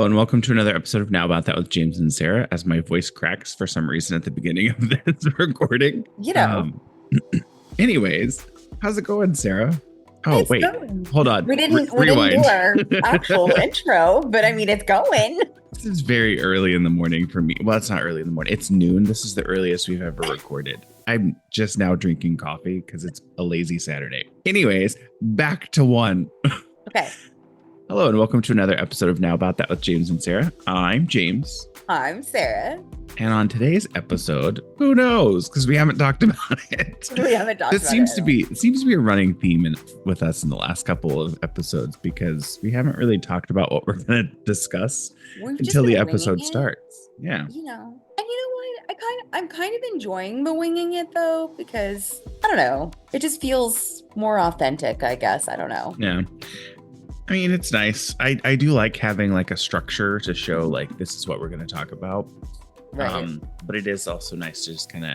and welcome to another episode of Now About That with James and Sarah. As my voice cracks for some reason at the beginning of this recording. Anyways, how's it going, Sarah? Oh, it's wait, going. hold on. We didn't Rewind. do our actual intro, but I mean, it's going. This is very early in the morning for me. Well, it's not early in the morning. It's noon. This is the earliest we've ever recorded. I'm just now drinking coffee because it's a lazy Saturday. Anyways, back to one. Okay. Hello and welcome to another episode of Now About That with James and Sarah. I'm James. I'm Sarah. And on today's episode, who knows? Because we haven't talked about it. We haven't talked about it. It seems to be a running theme with us in the last couple of episodes because we haven't really talked about what we're going to discuss until the episode starts. Yeah. You know, and you know what? I'm kind of enjoying the winging it though, because I don't know. It just feels more authentic, I guess. I don't know. Yeah. I mean, it's nice. I do like having like a structure to show like this is what we're going to talk about. Right. But it is also nice to just kind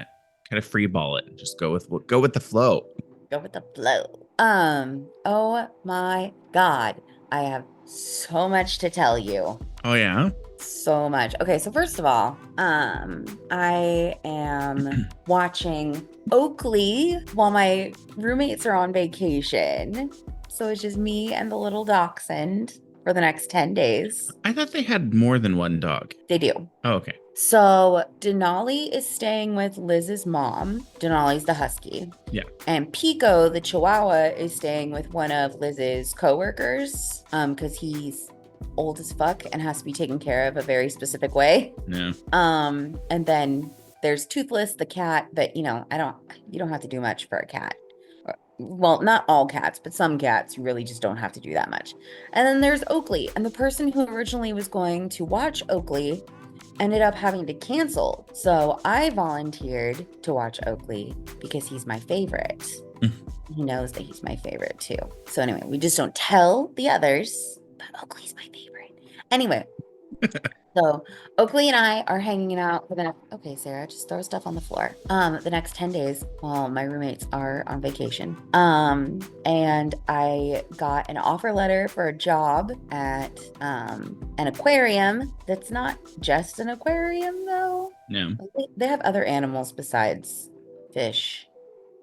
of free ball it and just go with the flow. Go with the flow. Oh my God. I have so much to tell you. Oh yeah. So much. Okay, so first of all, I am watching Oakley while my roommates are on vacation. So it's just me and the little dachshund for the next 10 days. I thought they had more than one dog. They do. Oh, okay. So Denali is staying with Liz's mom. Denali's the husky. Yeah. And Pico, the chihuahua, is staying with one of Liz's coworkers because he's old as fuck and has to be taken care of a very specific way. Yeah. And then there's Toothless, the cat, but you don't have to do much for a cat. Well, not all cats, but some cats, you really just don't have to do that much. And then there's Oakley. And the person who originally was going to watch Oakley ended up having to cancel. So I volunteered to watch Oakley because he's my favorite. He knows that he's my favorite too. So anyway, we just don't tell the others, but Oakley's my favorite. Anyway. So Oakley and I are hanging out for the next, okay, Sarah, just throw stuff on the floor. The next 10 days while my roommates are on vacation. And I got an offer letter for a job at an aquarium that's not just an aquarium though. No. They have other animals besides fish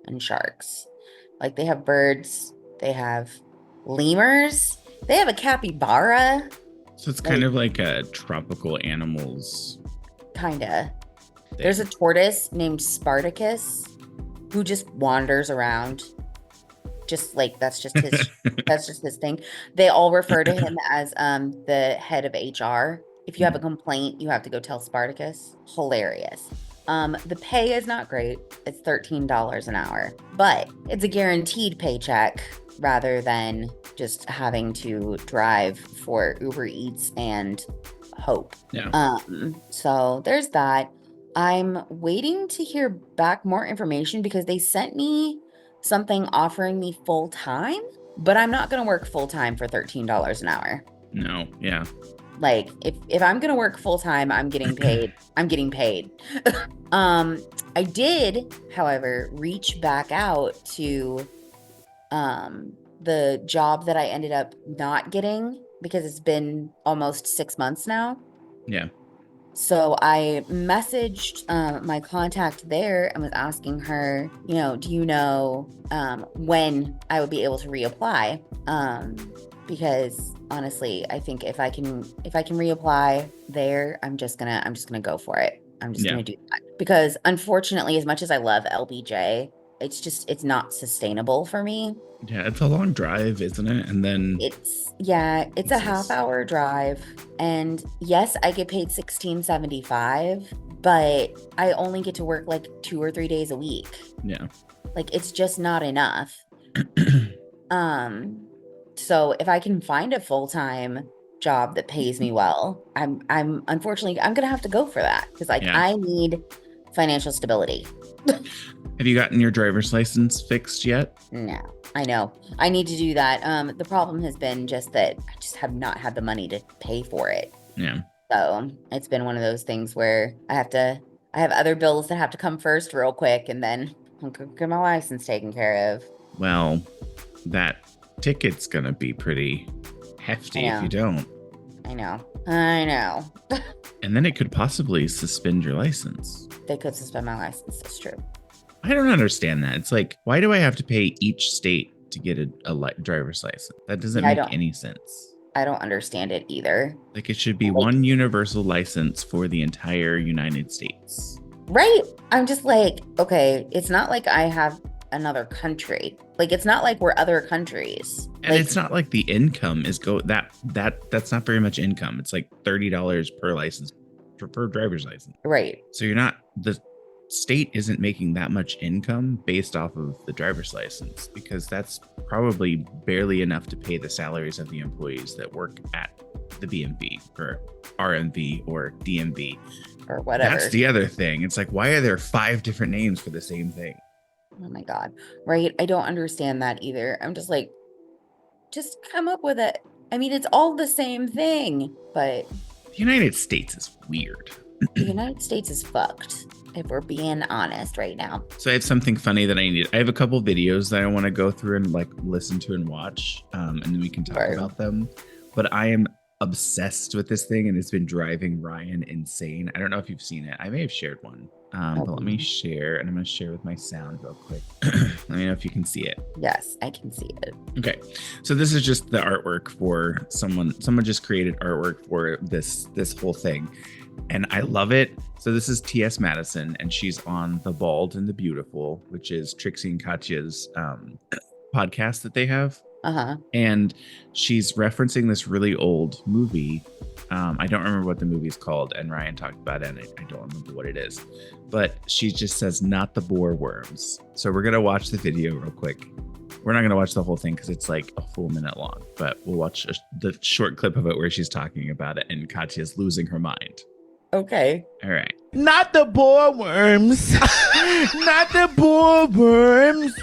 and sharks. Like they have birds, they have lemurs, they have a capybara. So it's kind of like a tropical animals. Kinda. There's a tortoise named Spartacus who just wanders around. Just like that's just his thing. They all refer to him as the head of HR. If you have a complaint, you have to go tell Spartacus. Hilarious. The pay is not great. It's $13 an hour, but it's a guaranteed paycheck rather than just having to drive for Uber Eats and hope. Yeah. So there's that. I'm waiting to hear back more information because they sent me something offering me full time, but I'm not going to work full time for $13 an hour. No. Yeah. Like if I'm going to work full time, I'm getting paid. I'm getting paid. I did, however, reach back out to the job that I ended up not getting because it's been almost 6 months now. Yeah. So I messaged my contact there and was asking her, do you know when I would be able to reapply? Because honestly, I think if I can reapply there, I'm just gonna go for it. I'm just gonna do that because unfortunately, as much as I love LBJ, it's not sustainable for me. Yeah, it's a long drive, isn't it? And then it's a half-hour drive, and yes, I get paid $16.75, but I only get to work like 2 or 3 days a week. Yeah, like it's just not enough. So if I can find a full-time job that pays me well, I'm unfortunately gonna have to go for that because I need financial stability. Have you gotten your driver's license fixed yet? No, I know. I need to do that. The problem has been just that I just have not had the money to pay for it. Yeah. So it's been one of those things where I have other bills that have to come first real quick and then I'll get my license taken care of. Well, that ticket's going to be pretty hefty if you don't. I know. I know. And then it could possibly suspend your license. They could suspend my license. That's true. I don't understand that. It's like, why do I have to pay each state to get a driver's license? That doesn't Yeah, make any sense. I don't understand it either. Like, it should be Like- one universal license for the entire United States. Right? I'm just like, okay, it's not like I have another country. Like, it's not like we're other countries. And Like, it's not like the income is that's not very much income. It's like $30 per license per driver's license. right. So the state isn't making that much income based off of the driver's license, because that's probably barely enough to pay the salaries of the employees that work at the BMV or RMV or DMV. Or whatever. That's the other thing. It's like, why are there 5 different names for the same thing? Oh my God. Right? I don't understand that either. I'm just like, just come up with it. I mean, it's all the same thing, but The United States is weird. the United States is fucked, if we're being honest right now. So I have something funny that I have a couple videos that I want to go through and like listen to and watch, and then we can talk Right. about them. But I am obsessed with this thing, and it's been driving Ryan insane. I don't know if you've seen it. I may have shared one, but let me share, and I'm going to share with my sound real quick. Let me know if you can see it. Yes, I can see it. Okay, so this is just the artwork for someone. Someone just created artwork for this whole thing, and I love it. So this is T.S. Madison, and she's on The Bald and the Beautiful, which is Trixie and Katya's podcast that they have. Uh-huh. And she's referencing this really old movie. I don't remember what the movie's called, and Ryan talked about it, and I don't remember what it is. But she just says, "Not the boar worms." So we're gonna watch the video real quick. We're not gonna watch the whole thing because it's like a full minute long, but we'll watch the short clip of it where she's talking about it, and Katya's losing her mind. Okay. All right. Not the boar worms. Not the boar worms.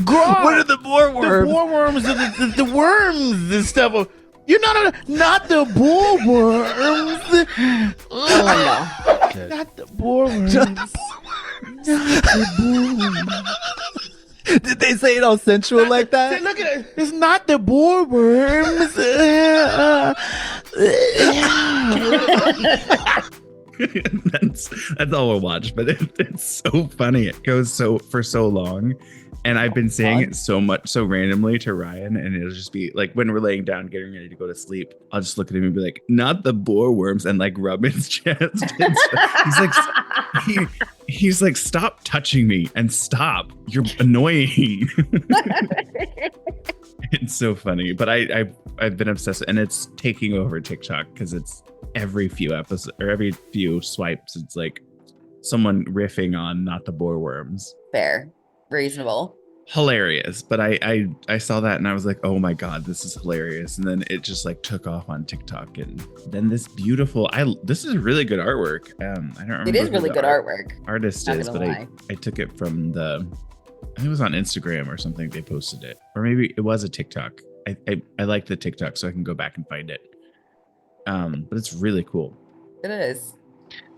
God, What are the boar the worms? boar worms are the worms and stuff. You're not the boar worms. Oh, Not the boar worms. Not the boar worms. Did they say it all sensual like Say, that? look at it. It's not the boar worms. that's all we'll watch, but it's so funny. It goes for so long, and I've been saying it so randomly to Ryan, and it'll just be like when we're laying down getting ready to go to sleep, I'll just look at him and be like, "Not the boar worms," and like rub his chest. He's like, he's like, "Stop touching me and stop! You're annoying." It's so funny, but I've been obsessed, and it's taking over TikTok because it's every few episodes or every few swipes, it's like someone riffing on "Not the boar worms." Fair. Reasonable. Hilarious. But I saw that and I was like, oh my God, this is hilarious. And then it just like took off on TikTok, and then this is really good artwork. I don't remember. It is who really the good artwork. artist Not is, gonna but lie. I took it from I think it was on Instagram or something. They posted it, or maybe it was a TikTok. I like the TikTok, so I can go back and find it. But it's really cool. It is.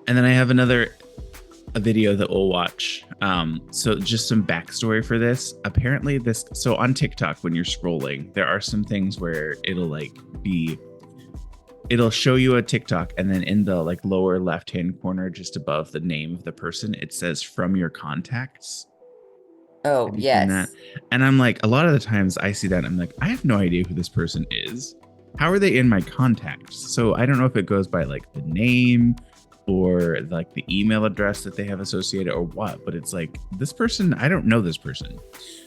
And then I have a video that we'll watch. So just some backstory for this. Apparently so on TikTok, when you're scrolling, there are some things where it'll show you a TikTok, and then in the like lower left-hand corner, just above the name of the person, it says "from your contacts." Oh, Have you seen yes. that? And I'm like, a lot of the times I see that, I'm like, I have no idea who this person is. How are they in my contacts? So I don't know if it goes by like the name or like the email address that they have associated or what, but it's like, this person, I don't know this person.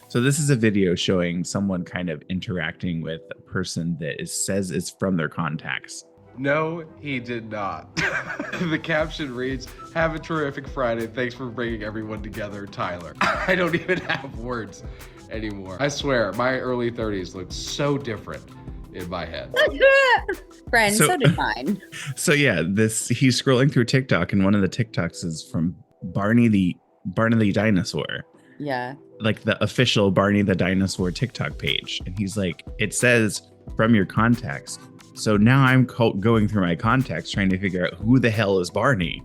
So this is a video showing someone kind of interacting with a person that says it's from their contacts. No, he did not. The caption reads, "Have a terrific Friday. Thanks for bringing everyone together, Tyler." I don't even have words anymore. I swear, my early 30s look so different in my head. Friend, So- so did mine. So yeah, he's scrolling through TikTok, and one of the TikToks is from Barney the dinosaur, Yeah. like the official Barney the dinosaur TikTok page. And he's like, it says "from your contacts." So now I'm going through my contacts trying to figure out who the hell is Barney,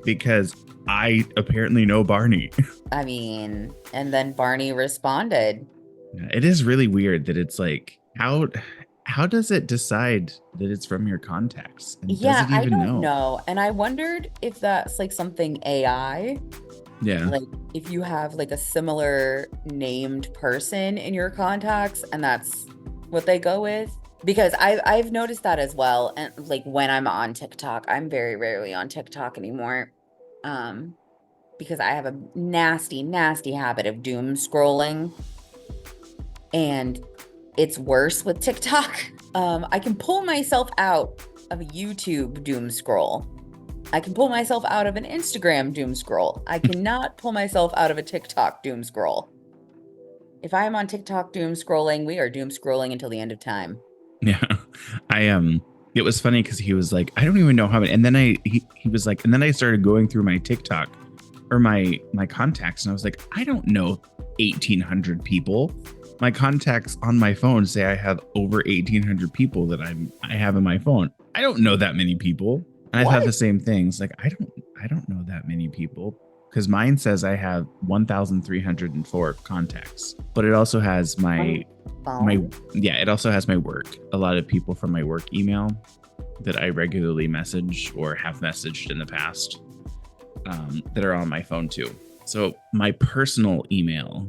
because I apparently know Barney. I mean, and then Barney responded. It is really weird that it's like, how how does it decide that it's from your contacts? And Yeah, does it I even don't know. And I wondered if that's like something AI, Yeah. like if you have like a similar named person in your contacts and that's what they go with. Because I've noticed that as well. And like when I'm on TikTok, I'm very rarely on TikTok anymore. Because I have a nasty, nasty habit of doom scrolling. And it's worse with TikTok. I can pull myself out of a YouTube doom scroll. I can pull myself out of an Instagram doom scroll. I cannot pull myself out of a TikTok doom scroll. If I am on TikTok doom scrolling, we are doom scrolling until the end of time. Yeah. It was funny because he was like, I don't even know how many. And then he was like, and then I started going through my TikTok or my contacts, and I was like, I don't know 1,800 people. My contacts on my phone say I have over 1,800 people that I have in my phone. I don't know that many people. And I thought the same things. Like, I don't know that many people, because mine says I have 1,304 contacts, but it also has it also has my work. A lot of people from my work email that I regularly message or have messaged in the past that are on my phone too. So my personal email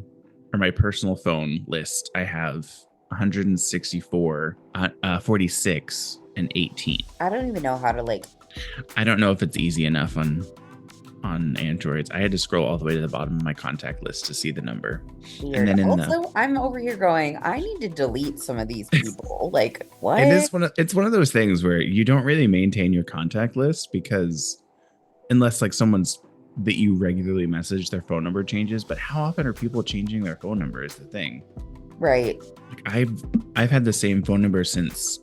or my personal phone list, I have 164, 46, and 18. I don't even know how to like. I don't know if it's easy enough on Androids. I had to scroll all the way to the bottom of my contact list to see the number. Weird. And then also, I'm over here going, I need to delete some of these people. Like, what? it's one of those things where you don't really maintain your contact list, because unless like someone's that you regularly message, their phone number changes. But how often are people changing their phone number is the thing. Right. Like I've had the same phone number since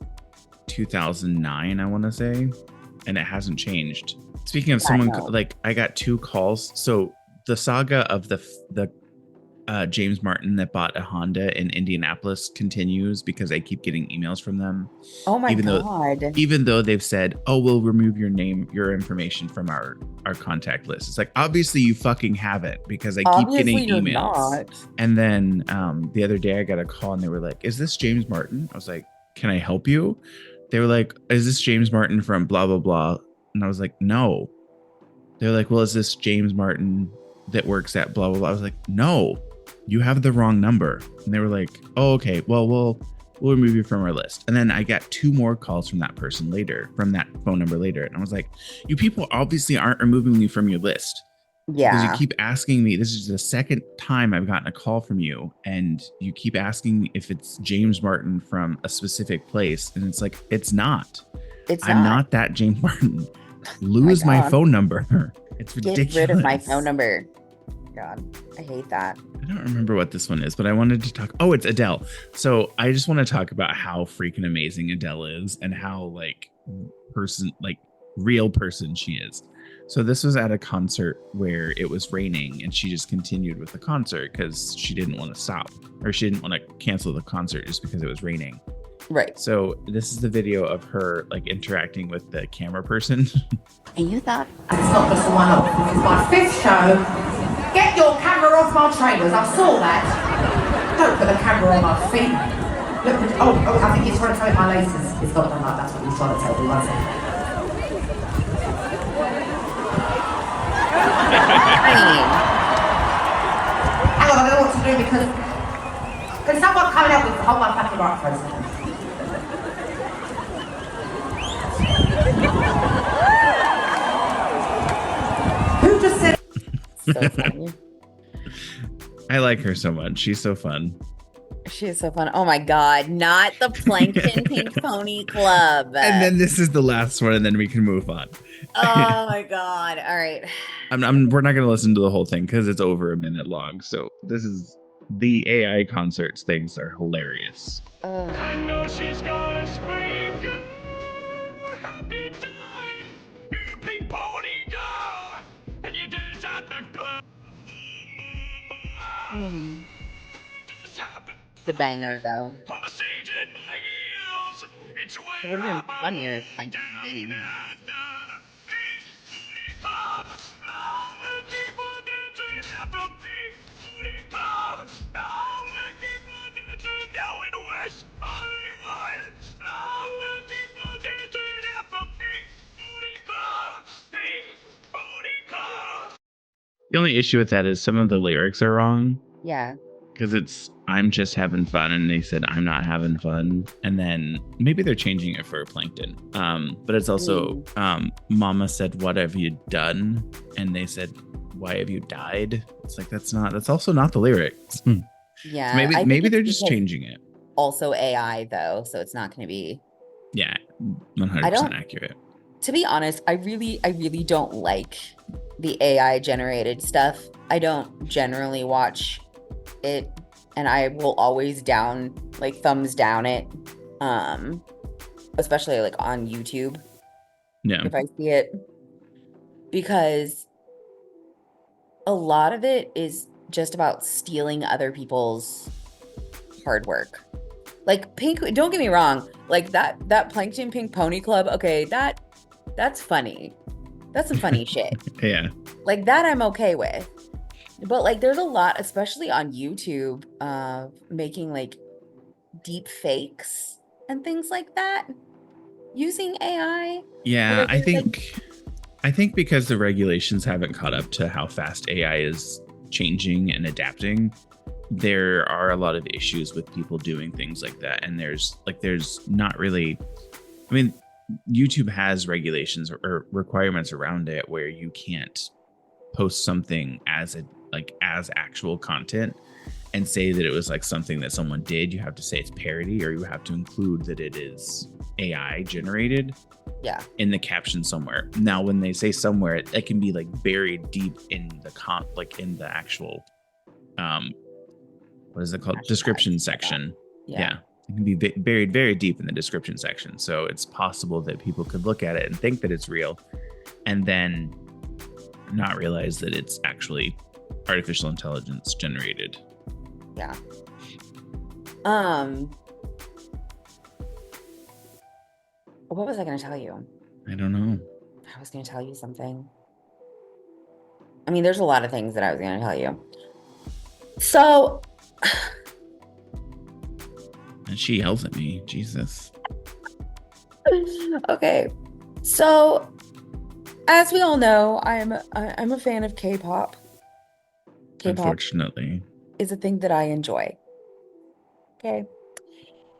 2009, I want to say, and it hasn't changed. Speaking of like, I got 2 calls. So the saga of the James Martin that bought a Honda in Indianapolis continues, because I keep getting emails from them. Oh my God. Even though they've said, oh, we'll remove your information from our contact list. It's like, obviously you fucking have it, because I keep getting emails. And then the other day I got a call and they were like, is this James Martin? I was like, can I help you? They were like, is this James Martin from blah, blah, blah? And I was like, no. They're like, well, is this James Martin that works at blah, blah, blah? I was like, no, you have the wrong number. And they were like, oh, okay, well, we'll remove you from our list. And then I got 2 more calls from that person later, from that phone number later. And I was like, you people obviously aren't removing me from your list. Yeah. Because you keep asking me, this is the second time I've gotten a call from you, and you keep asking me if it's James Martin from a specific place. And it's like, it's not. I'm not that James Martin. Lose my phone number. It's ridiculous. Get rid of my phone number. God, I hate that. I don't remember what this one is, but I wanted to talk. Oh, it's Adele. So I just want to talk about how freaking amazing Adele is, and how real person she is. So this was at a concert where it was raining, and she just continued with the concert because she didn't want to stop, or she didn't want to cancel the concert just because it was raining. Right. So this is the video of her like interacting with the camera person. And you thought it's not just a one-off. This is my 5th show. Get your camera off my trainers. I saw that. Don't put the camera on my feet. Look, I think he's trying to take my laces. It's not done like that's what he's trying to tell me. One second. Hang on, I don't know what to do, because can someone come out with hold my fucking microphone? Who just said? so funny. I like her so much. She's so fun. She is so fun. Oh my God, not the Plankton Pink Pony Club. And then this is the last one, and then we can move on. Oh my God. All right. We're not going to listen to the whole thing because it's over a minute long. So this is the AI concerts. Things are hilarious. I know she's gonna scream, "Good, happy time, you pink pony girl, and you dance at the club." This happened The banger though. on the stage in my heels. It's It way would have up been funnier if I down didn't. Now in West Hollywood. The only issue with that is some of the lyrics are wrong Yeah. because it's I'm just having fun, and they said I'm not having fun, and then maybe they're changing it for Plankton. But it's also Mama said, "What have you done?" And they said, "Why have you died?" It's like that's also not the lyrics. Yeah. So maybe I think maybe it's they're just because changing it. Also AI though, so it's not going to be. Yeah, I 100% don't- accurate. To be honest, I really don't like the AI generated stuff. I don't generally watch it, and I will always thumbs down it. Especially like on YouTube Yeah, if I see it, because a lot of it is just about stealing other people's hard work. Like Pink, don't get me wrong, like that Plankton Pink Pony Club, okay, that's funny. That's some funny shit. yeah. Like that I'm okay with. But like there's a lot, especially on YouTube, making like deep fakes and things like that using AI. Yeah, But I I think because the regulations haven't caught up to how fast AI is changing and adapting, there are a lot of issues with people doing things like that. And there's not really, I mean, YouTube has regulations or requirements around it where you can't post something as actual content and say that it was like something that someone did. You have to say it's parody, or you have to include that it is AI generated Yeah. in the caption somewhere. Now, when they say somewhere, it can be like buried deep in the in the actual, what is it called? Hashtag, Description yeah. section. Yeah. Yeah. It can be buried very deep in the description section. So it's possible that people could look at it and think that it's real and then not realize that it's actually artificial intelligence generated. Yeah. What was I going to tell you? I don't know. I was going to tell you something. I mean, there's a lot of things that I was going to tell you. So, And she yells at me. Jesus. okay. So, as we all know, I'm a fan of K-pop. K-pop Unfortunately. is a thing that I enjoy. Okay.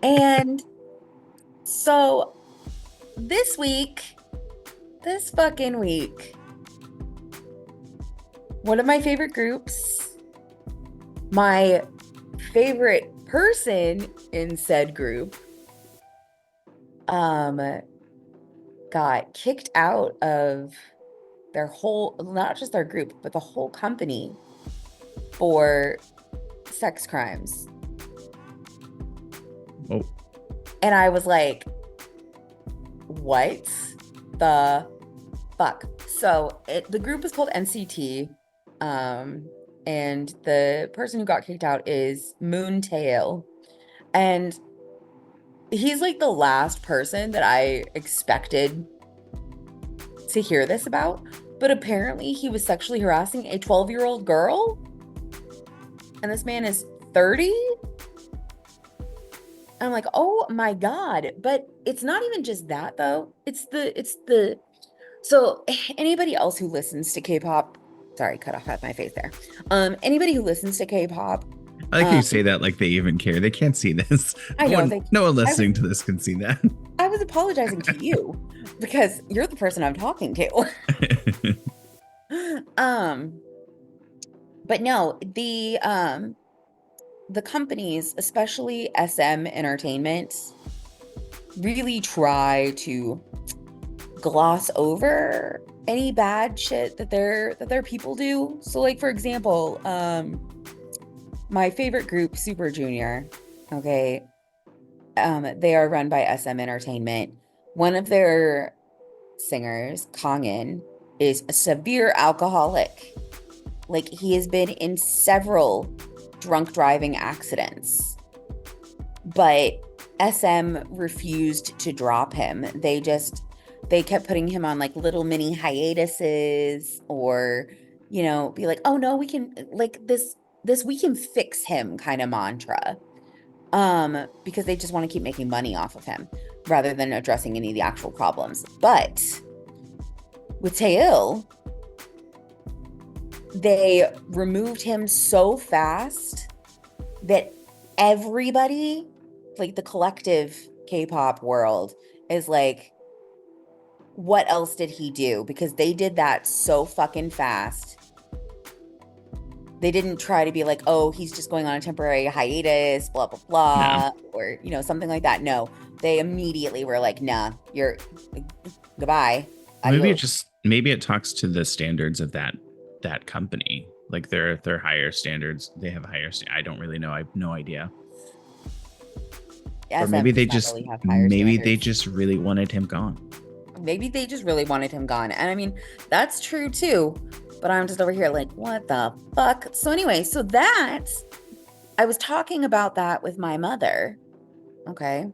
And so this fucking week, one of my favorite groups, my favorite person in said group, got kicked out of their whole, not just their group, but the whole company for sex crimes. Oh, And I was like, what the fuck? So the group is called NCT. And the person who got kicked out is Moon Tail. And he's like the last person that I expected to hear this about. But apparently he was sexually harassing a 12-year-old girl. And this man is 30. I'm like, oh my God. But it's not even just that though. So anybody else who listens to K-pop, sorry, cut off at my face there. Anybody who listens to K-pop, I like you say that like they even care. They can't see this. I know, No one listening to this can see that. I was apologizing to you because you're the person I'm talking to. But no, the companies, especially SM Entertainment, really try to gloss over any bad shit that their people do. So like for example, my favorite group, Super Junior, okay, they are run by SM Entertainment. One of their singers, Kangin, is a severe alcoholic. Like he has been in several drunk driving accidents, but SM refused to drop him. They kept putting him on like little mini hiatuses, or be like, oh no, we can like this we can fix him kind of mantra, because they just want to keep making money off of him rather than addressing any of the actual problems. But with Taeil, they removed him so fast that everybody, like the collective K-pop world, is like, what else did he do? Because they did that so fucking fast. They didn't try to be like, oh, he's just going on a temporary hiatus, blah, blah, blah, or, you know, something like that. No, they immediately were like, nah, you're goodbye. Maybe it talks to the standards of that company. Like their higher standards. They have higher. I don't really know. I have no idea. Or maybe they just really wanted him gone. Maybe they just really wanted him gone. And I mean, that's true too. But I'm just over here like, what the fuck? So anyway, I was talking about that with my mother. Okay.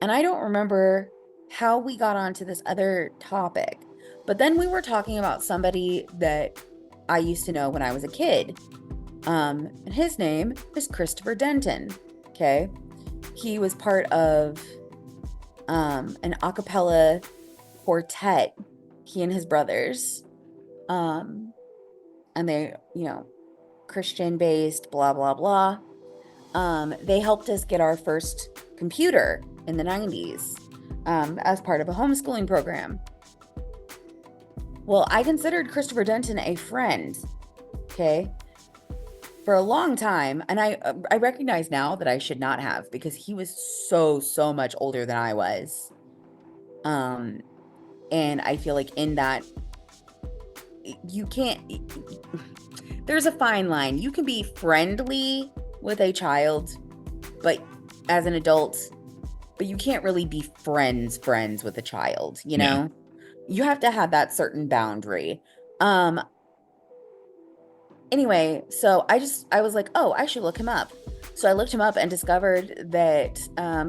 And I don't remember how we got onto this other topic. But then we were talking about somebody that I used to know when I was a kid. And his name is Christopher Denton. Okay. He was part of an a cappella quartet, he and his brothers. And they, you know, Christian based, blah, blah, blah. They helped us get our first computer in the 90s as part of a homeschooling program. Well, I considered Christopher Denton a friend, okay, for a long time. And I recognize now that I should not have, because he was so much older than I was. And I feel like in that, you can't, there's a fine line. You can be friendly with a child, but as an adult, but you can't really be friends with a child, you know? You have to have that certain boundary. Anyway, so I was like, oh, I should look him up. So I looked him up and discovered that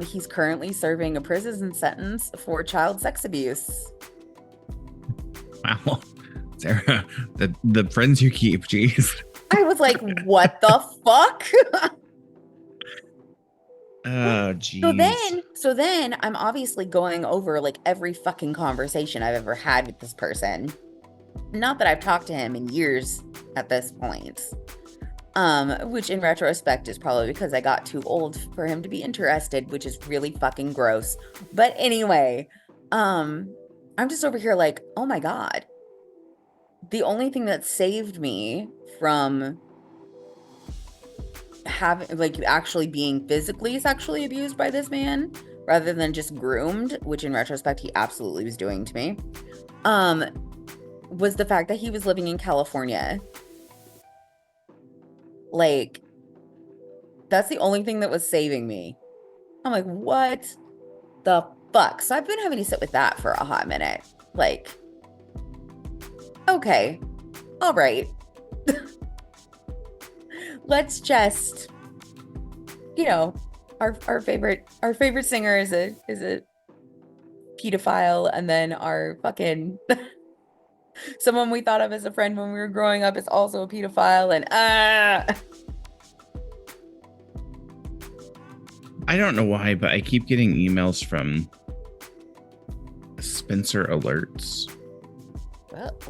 he's currently serving a prison sentence for child sex abuse. Wow. Sarah, the friends you keep, jeez. I was like, what the fuck? Oh, jeez. So then I'm obviously going over like every fucking conversation I've ever had with this person. Not that I've talked to him in years at this point. Which in retrospect is probably because I got too old for him to be interested, which is really fucking gross. But anyway, I'm just over here like, oh my God. The only thing that saved me from having, like, actually being physically sexually abused by this man rather than just groomed, which in retrospect he absolutely was doing to me, was the fact that he was living in California. Like, that's the only thing that was saving me. I'm like, what the fuck? So I've been having to sit with that for a hot minute. Like, okay, all right. Let's just, you know, our favorite singer is a pedophile, and then our fucking someone we thought of as a friend when we were growing up is also a pedophile, and I don't know why, but I keep getting emails from Spencer Alerts.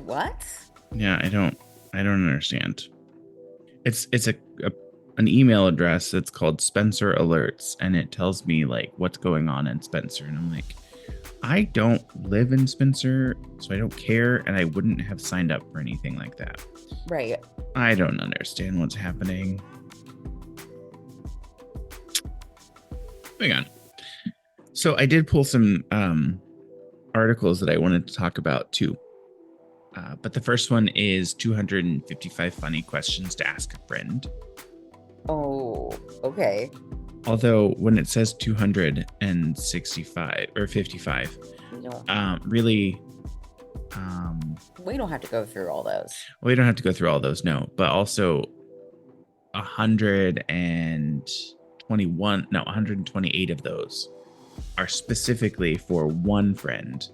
What? Yeah, I don't understand. It's an email address that's called Spencer Alerts, and it tells me like what's going on in Spencer, and I'm like, I don't live in Spencer, so I don't care, and I wouldn't have signed up for anything like that. Right. I don't understand what's happening. Hang on. So I did pull some articles that I wanted to talk about too. But the first one is 255 funny questions to ask a friend. Oh, okay. Although when it says 265 or 55, really, we don't have to go through all those. We don't have to go through all those, no. But also 128 of those are specifically for one friend.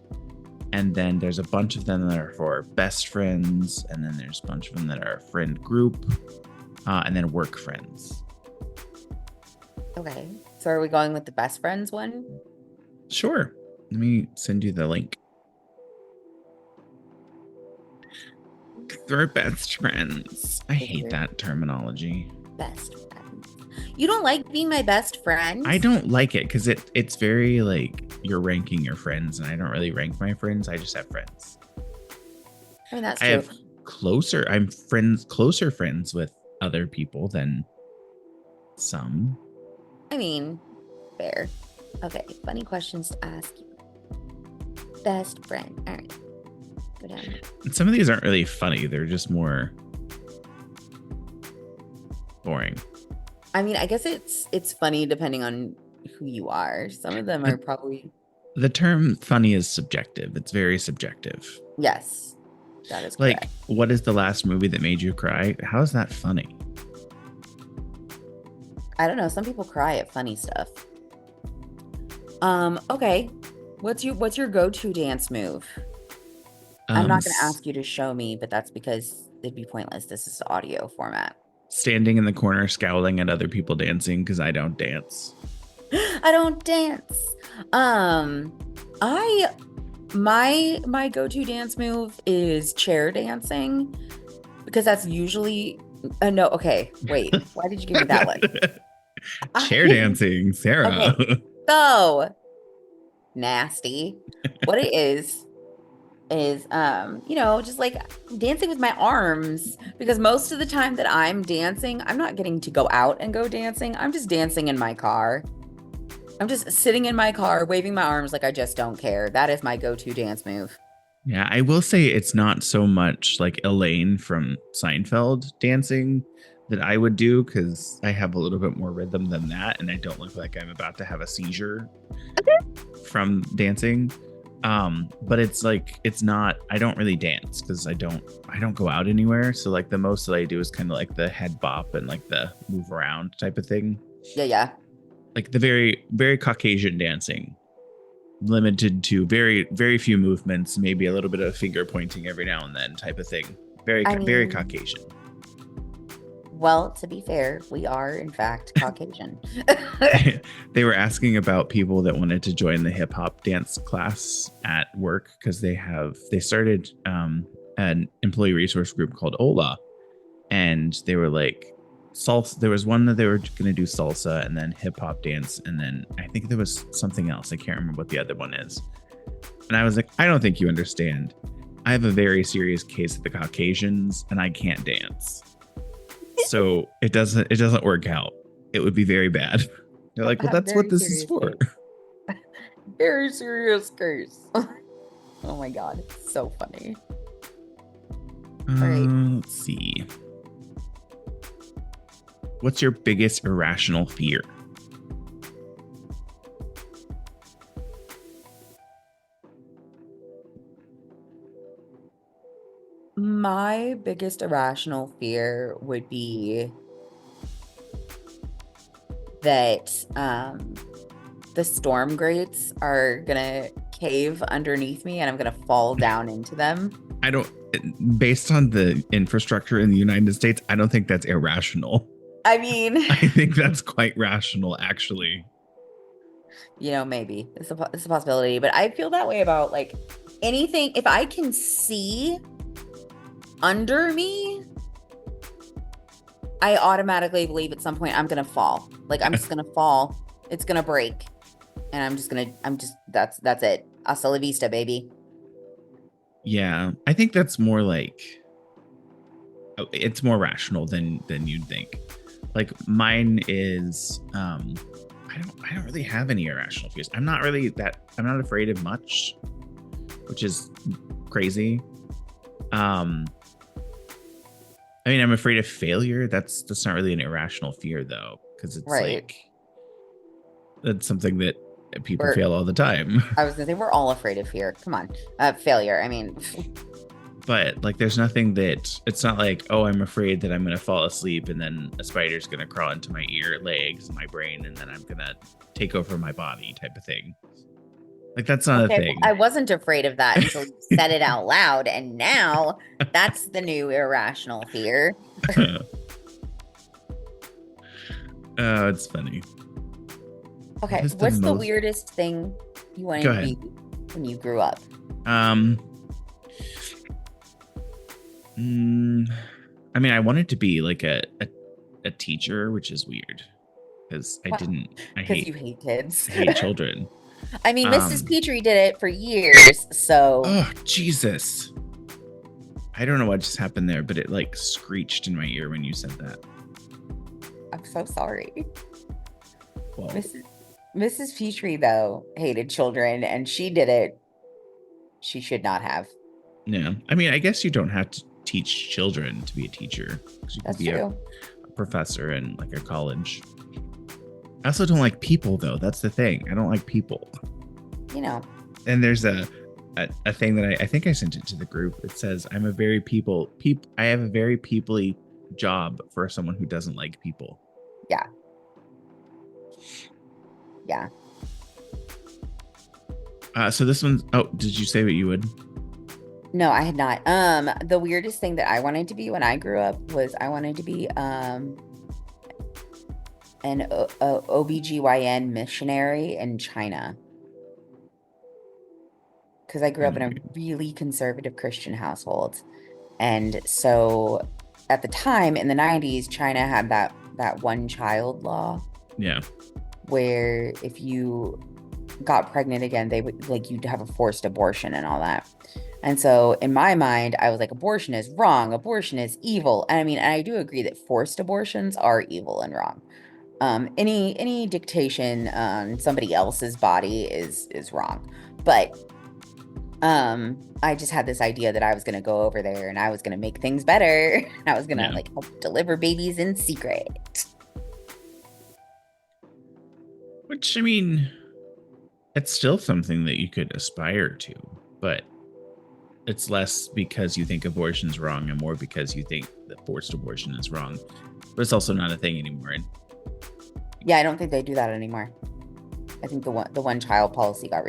And then there's a bunch of them that are for best friends. And then there's a bunch of them that are friend group. And then work friends. Okay. So are we going with the best friends one? Sure. Let me send you the link. They're best friends. I hate Figure. that terminology. Best friends. You don't like being my best friend? I don't like it because it's very like you're ranking your friends, and I don't really rank my friends. I just have friends. I mean, that's I true. have closer friends with other people than some. I mean, fair. Okay, funny questions to ask you. Best friend. All right. Go down. And some of these aren't really funny. They're just more boring. I mean, I guess it's funny depending on who you are. Some of them are probably The term funny is subjective. It's very subjective. yes. That is Like, correct. what is the last movie that made you cry? How is that funny? I don't know. Some people cry at funny stuff. Okay. What's your go-to dance move? I'm not going to ask you to show me, but that's because it'd be pointless. This is audio format. Standing in the corner, scowling at other people dancing because I don't dance. I don't dance. My go-to dance move is chair dancing because that's usually no. Okay, wait. Why did you give me that one? Chair dancing, Sarah. Okay. So nasty. What it is just like dancing with my arms, because most of the time that I'm dancing, I'm not getting to go out and go dancing. I'm just dancing in my car. I'm just sitting in my car waving my arms like I just don't care. That is my go-to dance move. Yeah, I will say it's not so much like Elaine from Seinfeld dancing that I would do because I have a little bit more rhythm than that, and I don't look like I'm about to have a seizure from dancing. But it's like it's not. I don't really dance because I don't go out anywhere. So like the most that I do is kind of like the head bop and like the move around type of thing. Yeah. Like the very very Caucasian dancing, limited to very very few movements, maybe a little bit of finger pointing every now and then type of thing. Very mean, Caucasian. Well, to be fair, we are in fact Caucasian. They were asking about people that wanted to join the hip hop dance class at work because they started an employee resource group called Ola, and they were like salsa. There was one that they were going to do salsa and then hip hop dance, and then I think there was something else. I can't remember what the other one is. And I was like, I don't think you understand. I have a very serious case of the Caucasians, and I can't dance. So it doesn't work out. It would be very bad. They're like, well, that's what this is for. Very serious case. Oh my god, it's so funny. right. Let's see. What's your biggest irrational fear? My biggest irrational fear would be that the storm grates are gonna cave underneath me and I'm gonna fall down into them. Based on the infrastructure in the United States, I don't think that's irrational. I mean, I think that's quite rational, actually. maybe it's a possibility, but I feel that way about like anything. If I can see under me, I automatically believe at some point I'm gonna fall. Like I'm just gonna fall. It's gonna break, and that's it. Hasta la vista, baby. Yeah, I think that's more like it's more rational than you'd think. Like mine is I don't really have any irrational fears. I'm not afraid of much, which is crazy. I mean, I'm afraid of failure. That's not really an irrational fear though, because it's Right. like that's something that people fail all the time. I was gonna say we're all afraid of fear. Come on, failure. I mean, But like, there's nothing that it's not like, oh, I'm afraid that I'm gonna fall asleep and then a spider's gonna crawl into my ear, legs, and my brain, and then I'm gonna take over my body, type of thing. Like that's not a thing. I wasn't afraid of that until you said it out loud, and now that's the new irrational fear. Oh, it's funny. Okay, What is what's the most- weirdest thing you wanted Go to ahead. be when you grew up? I mean, I wanted to be like a teacher, which is weird because I Well, didn't. I Because you hate hate kids. I hate children. I mean, Mrs. Um, Petrie did it for years, so Oh Jesus! I don't know what just happened there, but it like screeched in my ear when you said that. I'm so sorry. Well, Mrs. Petrie, though, hated children, and she did it. She should not have. yeah. I mean, I guess you don't have to teach children to be a teacher, 'cause you could That's be true. a professor in like a college. I also don't like people, though. That's the thing. I don't like people. You know, And there's a thing that I think I sent it to the group. It says I'm a very I have a very peoply job for someone who doesn't like people. yeah. So this one's. Oh, did you say what you would? No, I had not. The weirdest thing that I wanted to be when I grew up was I wanted to be an OBGYN missionary in China. Because I grew up in a really conservative Christian household. And so at the time in the 90s, China had that one child law Yeah. where if you got pregnant again, they would like you'd have a forced abortion and all that. And so in my mind, I was like, abortion is wrong, abortion is evil. And I mean, I do agree that forced abortions are evil and wrong. Any dictation on somebody else's body is wrong. But I just had this idea that I was gonna go over there and I was gonna make things better. I was gonna like help deliver babies in secret. Which, I mean, it's still something that you could aspire to, but it's less because you think abortion's wrong and more because you think that forced abortion is wrong. But it's also not a thing anymore. And Yeah, I don't think they do that anymore. I think the one child policy got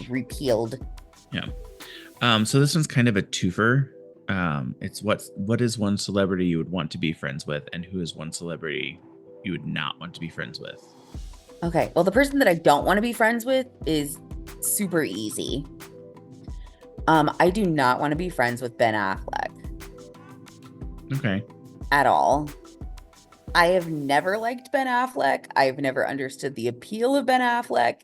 repealed. yeah. So this one's kind of a twofer. It's what is one celebrity you would want to be friends with, and who is one celebrity you would not want to be friends with? Okay, well, the person that I don't want to be friends with is super easy. I do not want to be friends with Ben Affleck Okay. at all. I have never liked Ben Affleck. I've never understood the appeal of Ben Affleck.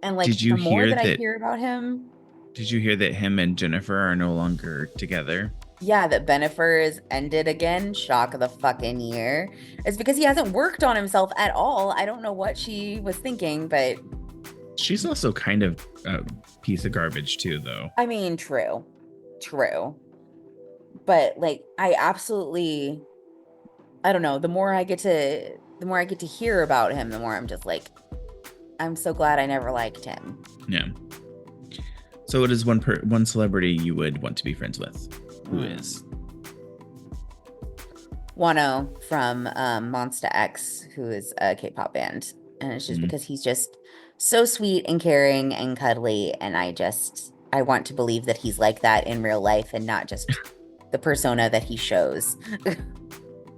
And like did you the more hear that I that- hear about him, Did you hear that him and Jennifer are no longer together? yeah, that Bennifer is ended again. Shock of the fucking year. It's because he hasn't worked on himself at all. I don't know what she was thinking, but She's also kind of a piece of garbage too, though. I mean, true. But like, I don't know. The more I get to hear about him, the more I'm just like, I'm so glad I never liked him. Yeah. So what is one celebrity you would want to be friends with? Who is? Wano from Monsta X, who is a K-pop band. And it's just Mhm. because he's just so sweet and caring and cuddly. And I want to believe that he's like that in real life and not just the persona that he shows.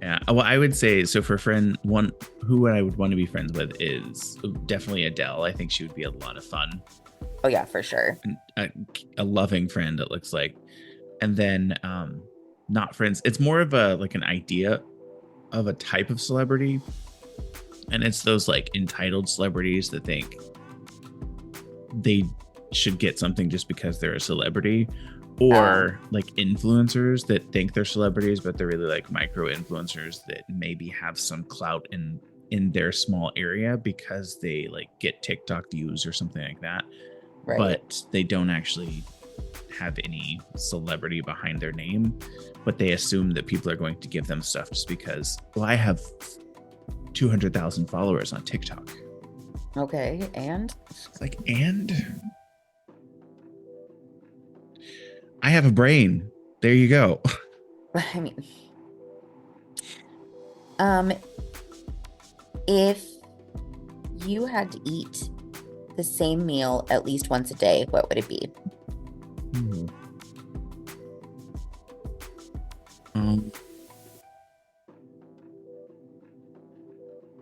Yeah. Well, I would say so for who I would want to be friends with is definitely Adele. I think she would be a lot of fun. Oh yeah, for sure. A loving friend, it looks like. And then not friends. It's more of an idea of a type of celebrity. And it's those like entitled celebrities that think they should get something just because they're a celebrity, or like influencers that think they're celebrities, but they're really like micro influencers that maybe have some clout in their small area because they like get TikTok views or something like that. Right. But they don't actually have any celebrity behind their name, but they assume that people are going to give them stuff just because, well, I have 200,000 followers on TikTok. Okay, and It's like, and I have a brain. There you go. I mean, if you had to eat the same meal at least once a day, what would it be?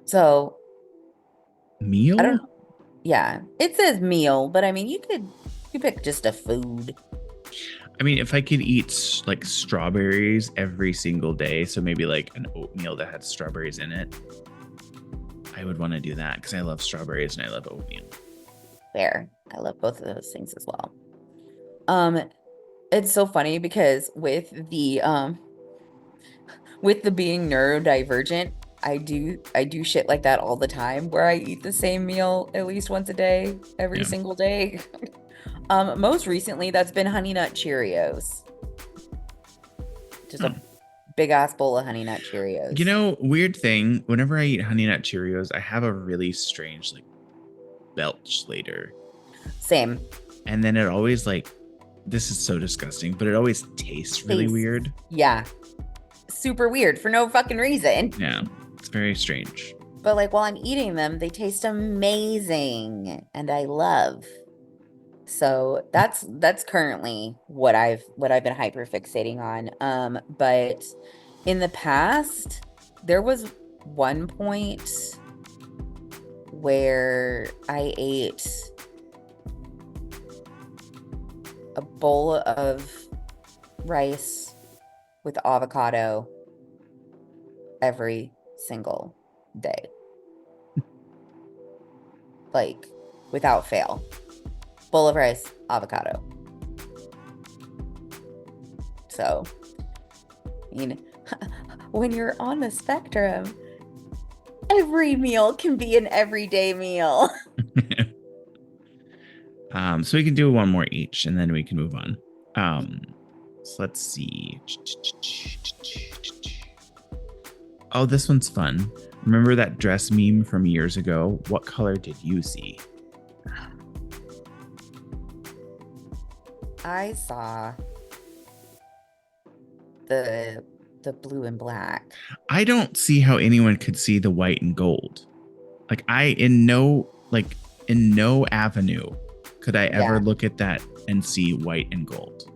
So Meal? I don't know. Yeah, it says meal, but I mean, you pick just a food. I mean, if I could eat like strawberries every single day, so maybe like an oatmeal that had strawberries in it, I would want to do that because I love strawberries and I love oatmeal. Fair. I love both of those things as well. It's so funny because with the being neurodivergent, I do shit like that all the time where I eat the same meal at least once a day, every Yeah. single day. Most recently that's been Honey Nut Cheerios. Just a big ass bowl of Honey Nut Cheerios. You know, weird thing, whenever I eat Honey Nut Cheerios, I have a really strange like belch later. Same. And then it always like, this is so disgusting, but it always tastes really Tastes. weird. Yeah. Super weird for no fucking reason. Yeah, it's very strange. But like while I'm eating them, they taste amazing and I love. So that's currently what I've been hyper fixating on. But in the past, there was one point where I ate a bowl of rice with avocado every single day. Like, without fail. Bowl of rice, avocado. So, I mean, when you're on the spectrum, every meal can be an everyday meal. So we can do one more each and then we can move on. So let's see. Oh, this one's fun. Remember that dress meme from years ago? What color did you see? I saw the blue and black. I don't see how anyone could see the white and gold. Like in no avenue could I ever Yeah. look at that and see white and gold.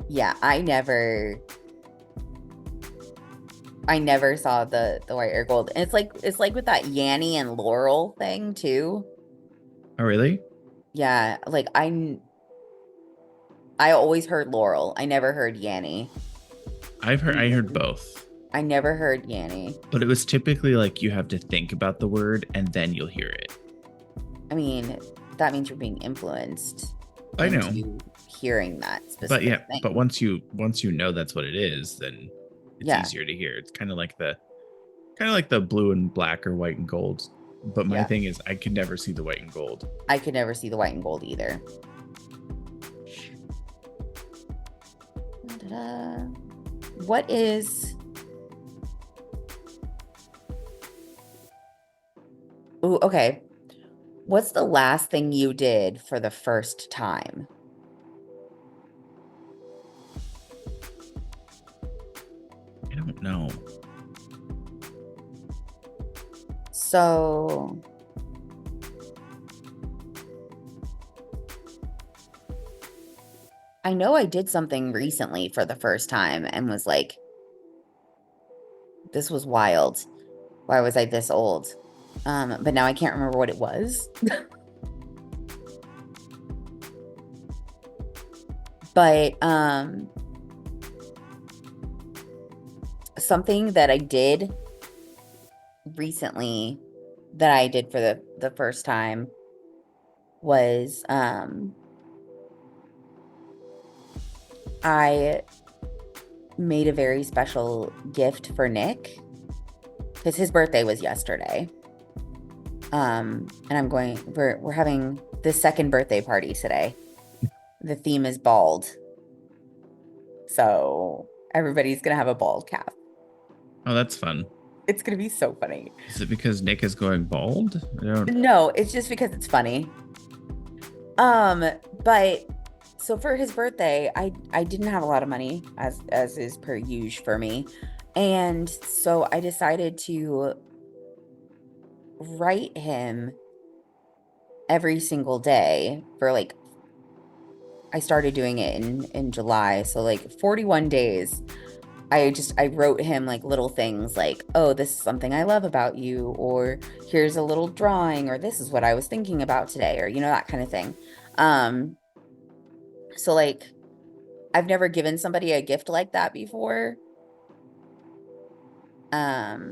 Yeah, I never saw the white or gold. And it's like with that Yanny and Laurel thing too. Oh, really? Yeah, like I always heard Laurel. I never heard Yanny. I heard both. I never heard Yanny. But it was typically like you have to think about the word and then you'll hear it. I mean, that means you're being influenced. I know. into hearing that specific But yeah, thing. but once you know that's what it is, then it's Yeah. easier to hear. It's kind of like the blue and black or white and gold. But my Yeah. thing is I could never see the white and gold. I could never see the white and gold either. Da-da-da. What is... Ooh, okay. What's the last thing you did for the first time? I don't know. So... I know I did something recently for the first time and was like, this was wild. Why was I this old? But now I can't remember what it was. But something that I did recently that I did for the first time was I made a very special gift for Nick because his birthday was yesterday. And we're having the second birthday party today. The theme is bald. So everybody's going to have a bald cap. Oh, that's fun. It's going to be so funny. Is it because Nick is going bald? I don't. No, it's just because it's funny. But so for his birthday, I didn't have a lot of money as is per usual for me. And so I decided to write him every single day for like, I started doing it in July. So like 41 days, I wrote him like little things like, oh, this is something I love about you, or here's a little drawing, or this is what I was thinking about today, or, you know, that kind of thing. So like I've never given somebody a gift like that before. I've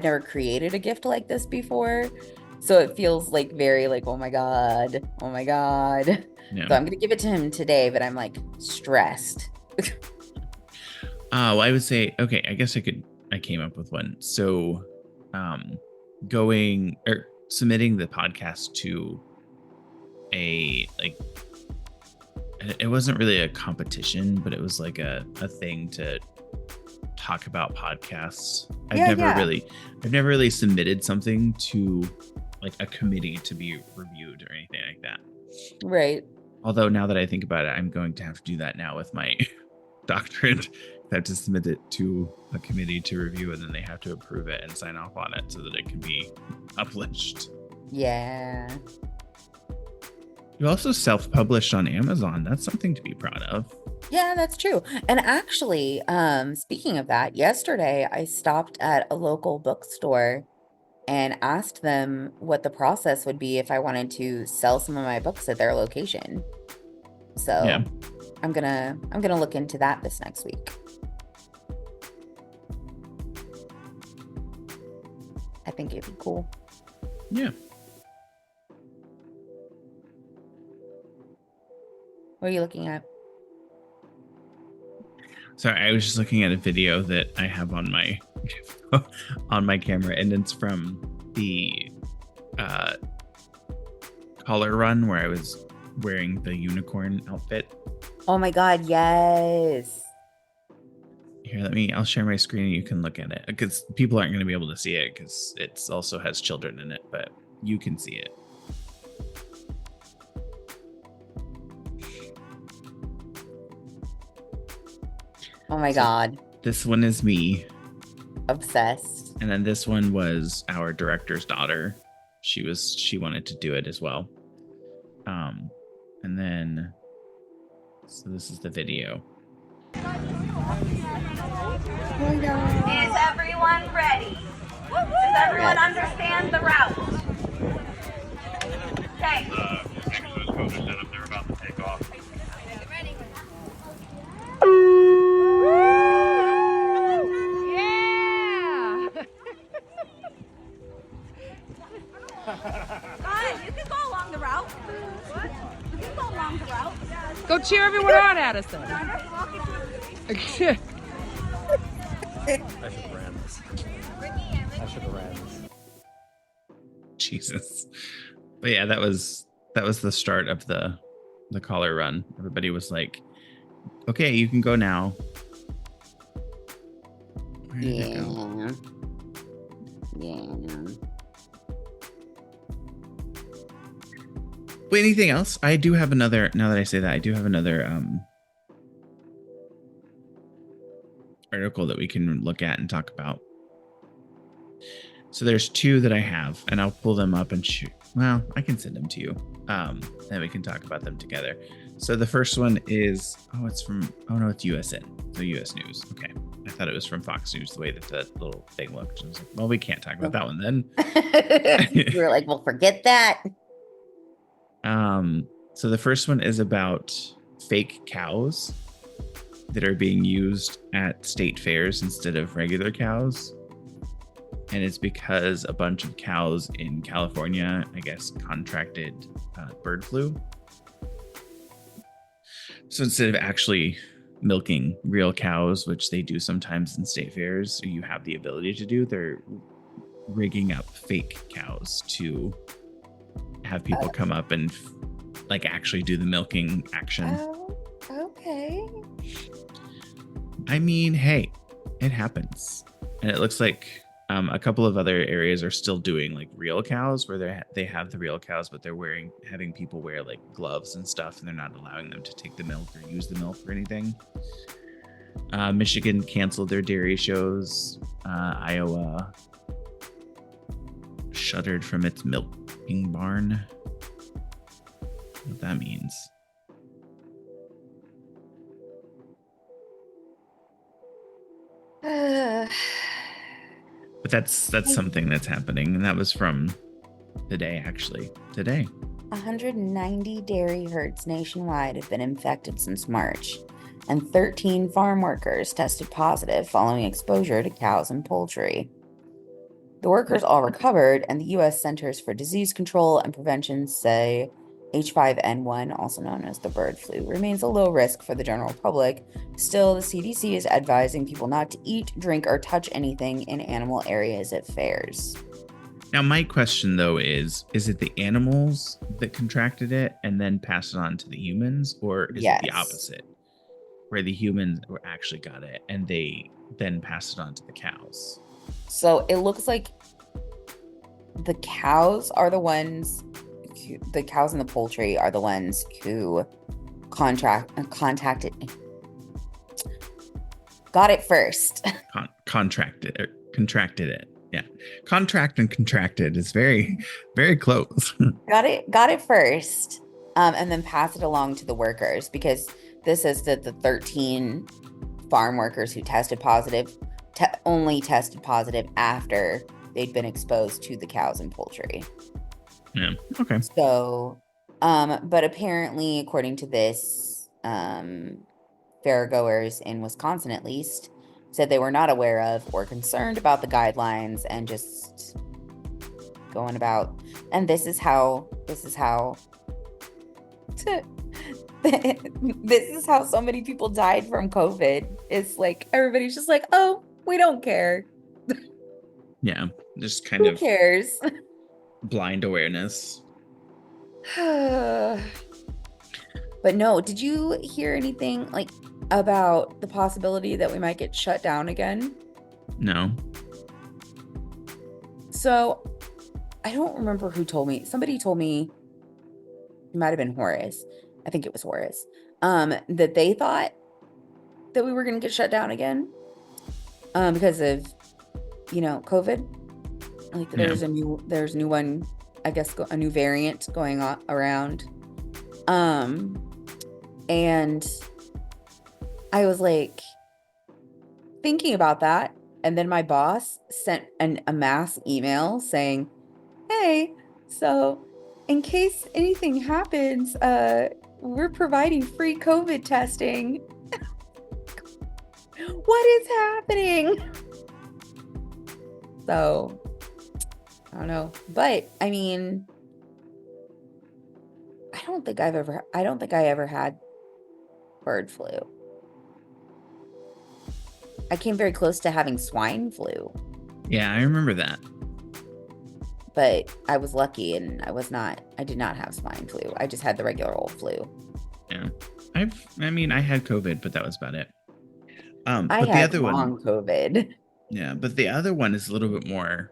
never created a gift like this before. So it feels like very like, oh my God. Oh my God. Yeah. So I'm gonna give it to him today, but I'm like stressed. Well, I would say, okay, I guess I came up with one. So going or submitting the podcast to a like, it wasn't really a competition, but it was like a thing to talk about podcasts. I've never really submitted something to like a committee to be reviewed or anything like that. Right. Although now that I think about it, I'm going to have to do that now with my doctorate. I have to submit it to a committee to review, and then they have to approve it and sign off on it so that it can be published. Yeah. You also self-published on Amazon. That's something to be proud of. Yeah, that's true. And actually, speaking of that, yesterday I stopped at a local bookstore and asked them what the process would be if I wanted to sell some of my books at their location. So Yeah. I'm gonna look into that this next week. I think it'd be cool. Yeah. What are you looking at? Sorry, I was just looking at a video that I have on my on my camera, and it's from the collar run where I was wearing the unicorn outfit. Oh my God, yes. Here, I'll share my screen and you can look at it, because people aren't going to be able to see it because it also has children in it, but you can see it. Oh my So- God, This one is me. obsessed. And then this one was our director's daughter. She wanted to do it as well. And then, so this is the video. Oh my God. Is everyone ready? Does everyone understand the route? Okay. They're about to take off. Fine, you can go along the route. What? You can go along the route. Go cheer everyone on, Addison. I should have ran this. I should have ran this. Jesus. But yeah, that was the start of the collar run. Everybody was like, okay, you can go now. Where did it go? Yeah. Wait, anything else? I do have another, now that I say that, I do have another article that we can look at and talk about. So there's two that I have, and I'll pull them up and shoot. Well, I can send them to you. Then we can talk about them together. So the first one is, it's USN. So US News. Okay. I thought it was from Fox News, the way that the little thing looked. I was like, well, we can't talk about that one then. We were like, well, forget that. So the first one is about fake cows that are being used at state fairs instead of regular cows. And it's because a bunch of cows in California, I guess, contracted bird flu. So instead of actually milking real cows, which they do sometimes in state fairs, you have the ability to do, they're rigging up fake cows to have people come up and like actually do the milking action. Oh, okay. I mean, hey, it happens. And it looks like a couple of other areas are still doing like real cows where they have the real cows, but they're having people wear like gloves and stuff, and they're not allowing them to take the milk or use the milk or anything. Michigan canceled their dairy shows. Iowa shuttered from its milking barn. What that means. But that's something that's happening, and that was from today, actually. Today. 190 dairy herds nationwide have been infected since March, and 13 farm workers tested positive following exposure to cows and poultry. The workers all recovered, and the U.S. Centers for Disease Control and Prevention say H5N1, also known as the bird flu, remains a low risk for the general public. Still, the CDC is advising people not to eat, drink, or touch anything in animal areas at fairs. Now, my question though is it the animals that contracted it and then passed it on to the humans, or is it the Yes. opposite, where the humans actually got it and they then passed it on to the cows? So it looks like the cows are the ones, the cows and the poultry are the ones who contacted, got it first. Contracted it. Yeah. Contract and contracted is very, very close. got it first, and then pass it along to the workers, because this is the 13 farm workers who tested positive only tested positive after they'd been exposed to the cows and poultry. Yeah. Okay. So, but apparently, according to this, fairgoers in Wisconsin, at least, said they were not aware of or concerned about the guidelines and just going about. And this is how this is how so many people died from COVID. It's like everybody's just like, oh, we don't care. Yeah. Just kind Who of cares? blind awareness. But no, did you hear anything like about the possibility that we might get shut down again? No. So I don't remember who told me. Somebody told me, it might have been Horace. I think it was Horace. That they thought that we were going to get shut down again. Because of, COVID. Like there's a new one, I guess, a new variant going on around. And I was like thinking about that. And then my boss sent a mass email saying, hey, so in case anything happens, we're providing free COVID testing. What is happening? So, I don't know. But, I mean, I don't think I ever had bird flu. I came very close to having swine flu, Yeah, I remember that. but I was lucky and I did not have swine flu. I just had the regular old flu. Yeah. I had COVID, but that was about it. I But the had other one, long COVID. yeah, but the other one is a little bit more,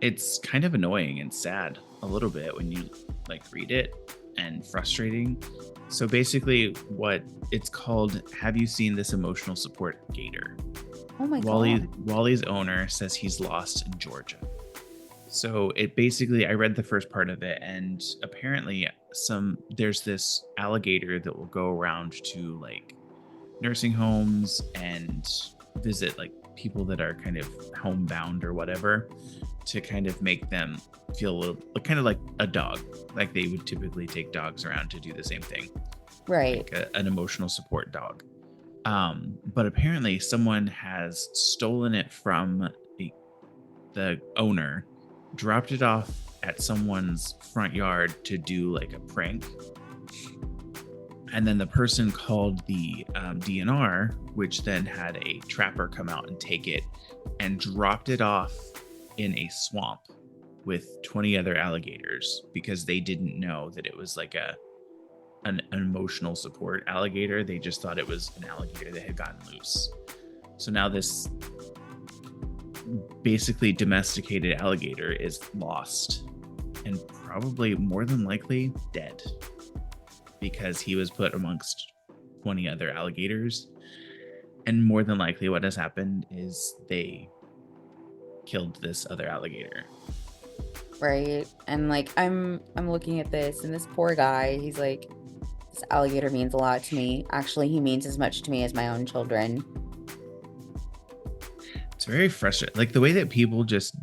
it's kind of annoying and sad a little bit when you like read it, and frustrating. So basically what it's called, have you seen this emotional support gator? Oh my Wally, god. Wally's owner says he's lost in Georgia. So it basically, I read the first part of it, and apparently there's this alligator that will go around to like nursing homes and visit like people that are kind of homebound or whatever, to kind of make them feel a little kind of like a dog, like they would typically take dogs around to do the same thing, Right. like an emotional support dog. But apparently someone has stolen it from the owner, dropped it off at someone's front yard to do like a prank. And then the person called the DNR, which then had a trapper come out and take it and dropped it off in a swamp with 20 other alligators, because they didn't know that it was like an emotional support alligator. They just thought it was an alligator that had gotten loose. So now this basically domesticated alligator is lost and probably more than likely dead, because he was put amongst 20 other alligators. And more than likely what has happened is they killed this other alligator. Right. And like I'm looking at this, and this poor guy, he's like, this alligator means a lot to me. Actually, he means as much to me as my own children. It's very frustrating. Like the way that people just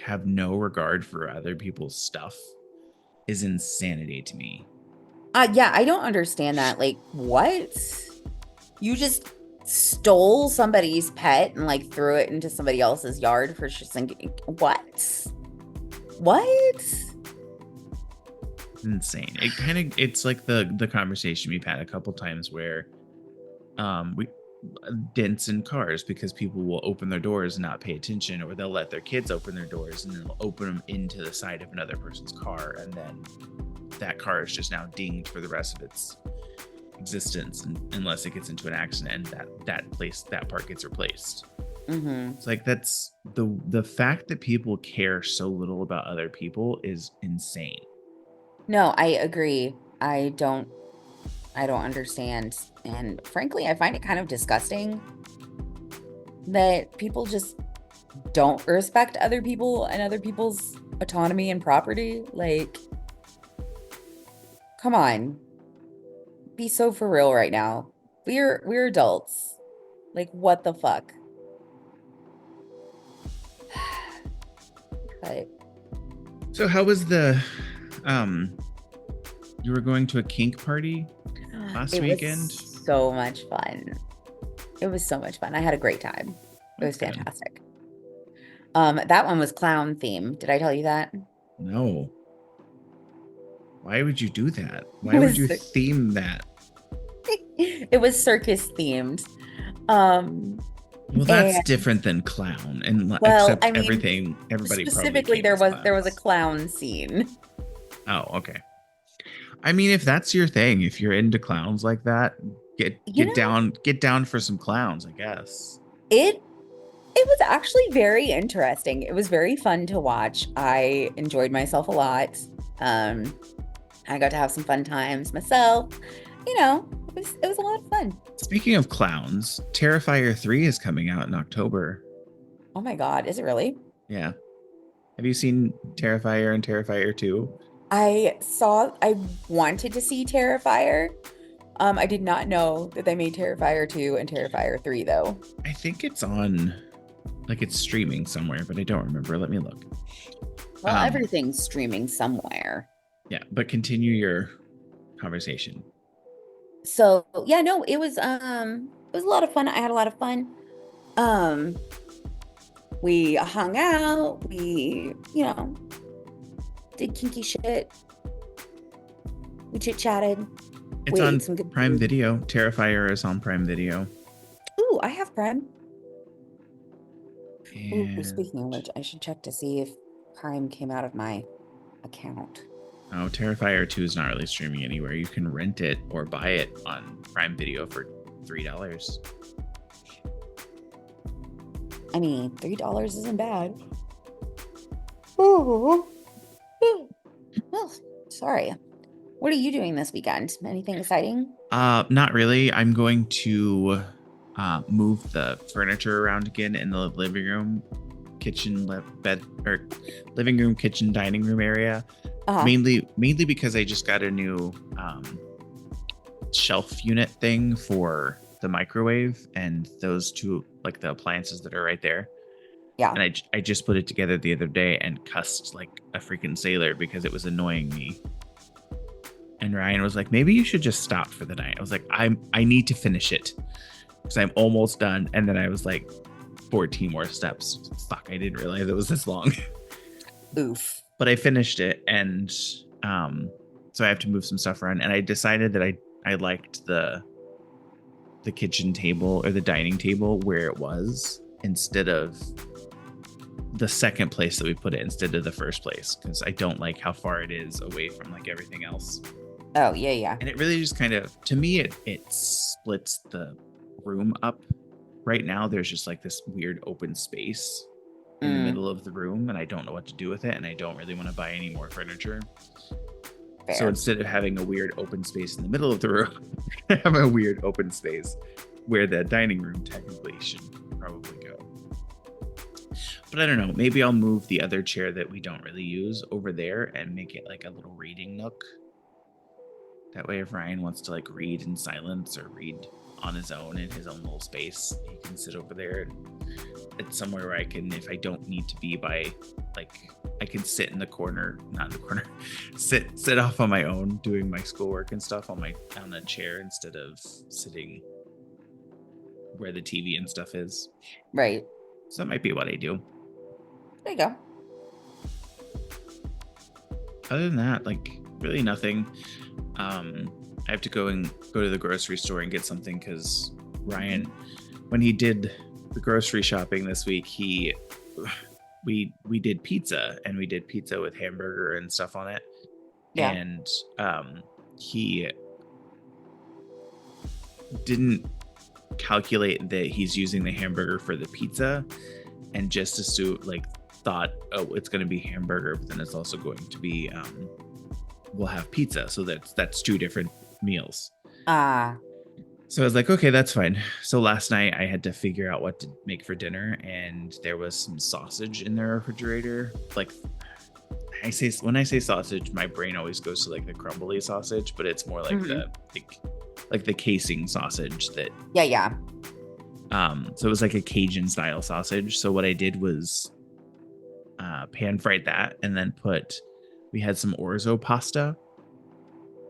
have no regard for other people's stuff. is insanity to me. Yeah, I don't understand that. Like, what? You just stole somebody's pet and like threw it into somebody else's yard for just thinking, what? What? Insane. It's like the conversation we've had a couple times where we dents in cars because people will open their doors and not pay attention, or they'll let their kids open their doors and then they'll open them into the side of another person's car, and then that car is just now dinged for the rest of its existence, unless it gets into an accident and that part gets replaced. It's like, that's the fact that people care so little about other people is insane. No, I agree. I don't understand. And frankly, I find it kind of disgusting that people just don't respect other people and other people's autonomy and property. Like, come on. Be so for real right now. We're adults. Like, what the fuck? But So how was the you were going to a kink party last weekend? was so much fun. It was so much fun. I had a great time. It was Okay. fantastic. That one was clown themed. Did I tell you that? No. Why would you do that? Why It would was you the- theme that? It was circus themed. Well, that's and- different than clown, and Well, except I mean, everybody specifically probably there was a clowns. clown scene. Oh, okay. I mean, if that's your thing, if you're into clowns like that, get You know- get down for some clowns, I guess. It was actually very interesting. It was very fun to watch. I enjoyed myself a lot. I got to have some fun times myself. You know, it was a lot of fun. Speaking of clowns, Terrifier 3 is coming out in October. Oh my god, is it really? Yeah. Have you seen Terrifier and Terrifier 2? I wanted to see Terrifier. I did not know that they made Terrifier 2 and Terrifier 3 though. I think it's on, like, it's streaming somewhere, but I don't remember. Let me look. Well, Um, everything's streaming somewhere. Yeah, but continue your conversation. So yeah, no, it was a lot of fun. I had a lot of fun. We hung out, we, did kinky shit. We chit-chatted. It's We ate on some good Prime food. Video. Terrifier is on Prime Video. Ooh, I have Prime. Ooh, And speaking of which, I should check to see if Prime came out of my account. oh, Terrifier 2 is not really streaming anywhere. You can rent it or buy it on Prime Video for $3. I mean, $3 isn't bad. Oh, sorry. What are you doing this weekend? Anything exciting? Not really. I'm going to move the furniture around again in the living room, kitchen, living room, kitchen, dining room area. Uh-huh. Mainly because I just got a new shelf unit thing for the microwave and those two, like the appliances that are right there. Yeah. And I just put it together the other day and cussed like a freaking sailor because it was annoying me. And Ryan was like, maybe you should just stop for the night. I was like, I need to finish it because I'm almost done. And then I was like, 14 more steps. Fuck, I didn't realize it was this long. Oof. But I finished it, and so I have to move some stuff around. And I decided that I liked the kitchen table or the dining table where it was instead of the second place that we put it instead of the first place, because I don't like how far it is away from like everything else. Oh, yeah, yeah. And it really just kind of, to me, it splits the room up. Right now, there's just like this weird open space in the middle of the room, and I don't know what to do with it, and I don't really want to buy any more furniture. So Fair. instead of having a weird open space in the middle of the room, I have a weird open space where the dining room technically should probably go. But I don't know. Maybe I'll move the other chair that we don't really use over there and make it like a little reading nook. That way, if Ryan wants to like read in silence or read on his own in his own little space. He can sit over there. It's somewhere where I can, if I don't need to be by, like, I can sit in the corner, not in the corner, sit off on my own doing my schoolwork and stuff on a chair instead of sitting where the TV and stuff is. Right. So that might be what I do. There you go. Other than that, like, really nothing. I have to go to the grocery store and get something because Ryan, when he did the grocery shopping this week, we did pizza, and we did pizza with hamburger and stuff on it. Yeah. And he didn't calculate that he's using the hamburger for the pizza, and just thought, oh, it's going to be hamburger, but then it's also going to be we'll have pizza, so that's two different meals. So I was like, okay, that's fine. So last night I had to figure out what to make for dinner, and there was some sausage in the refrigerator. Like, when I say sausage, my brain always goes to like the crumbly sausage, but it's more like the casing sausage that. Yeah. So it was like a Cajun style sausage. So what I did was pan fried that, and then we had some orzo pasta.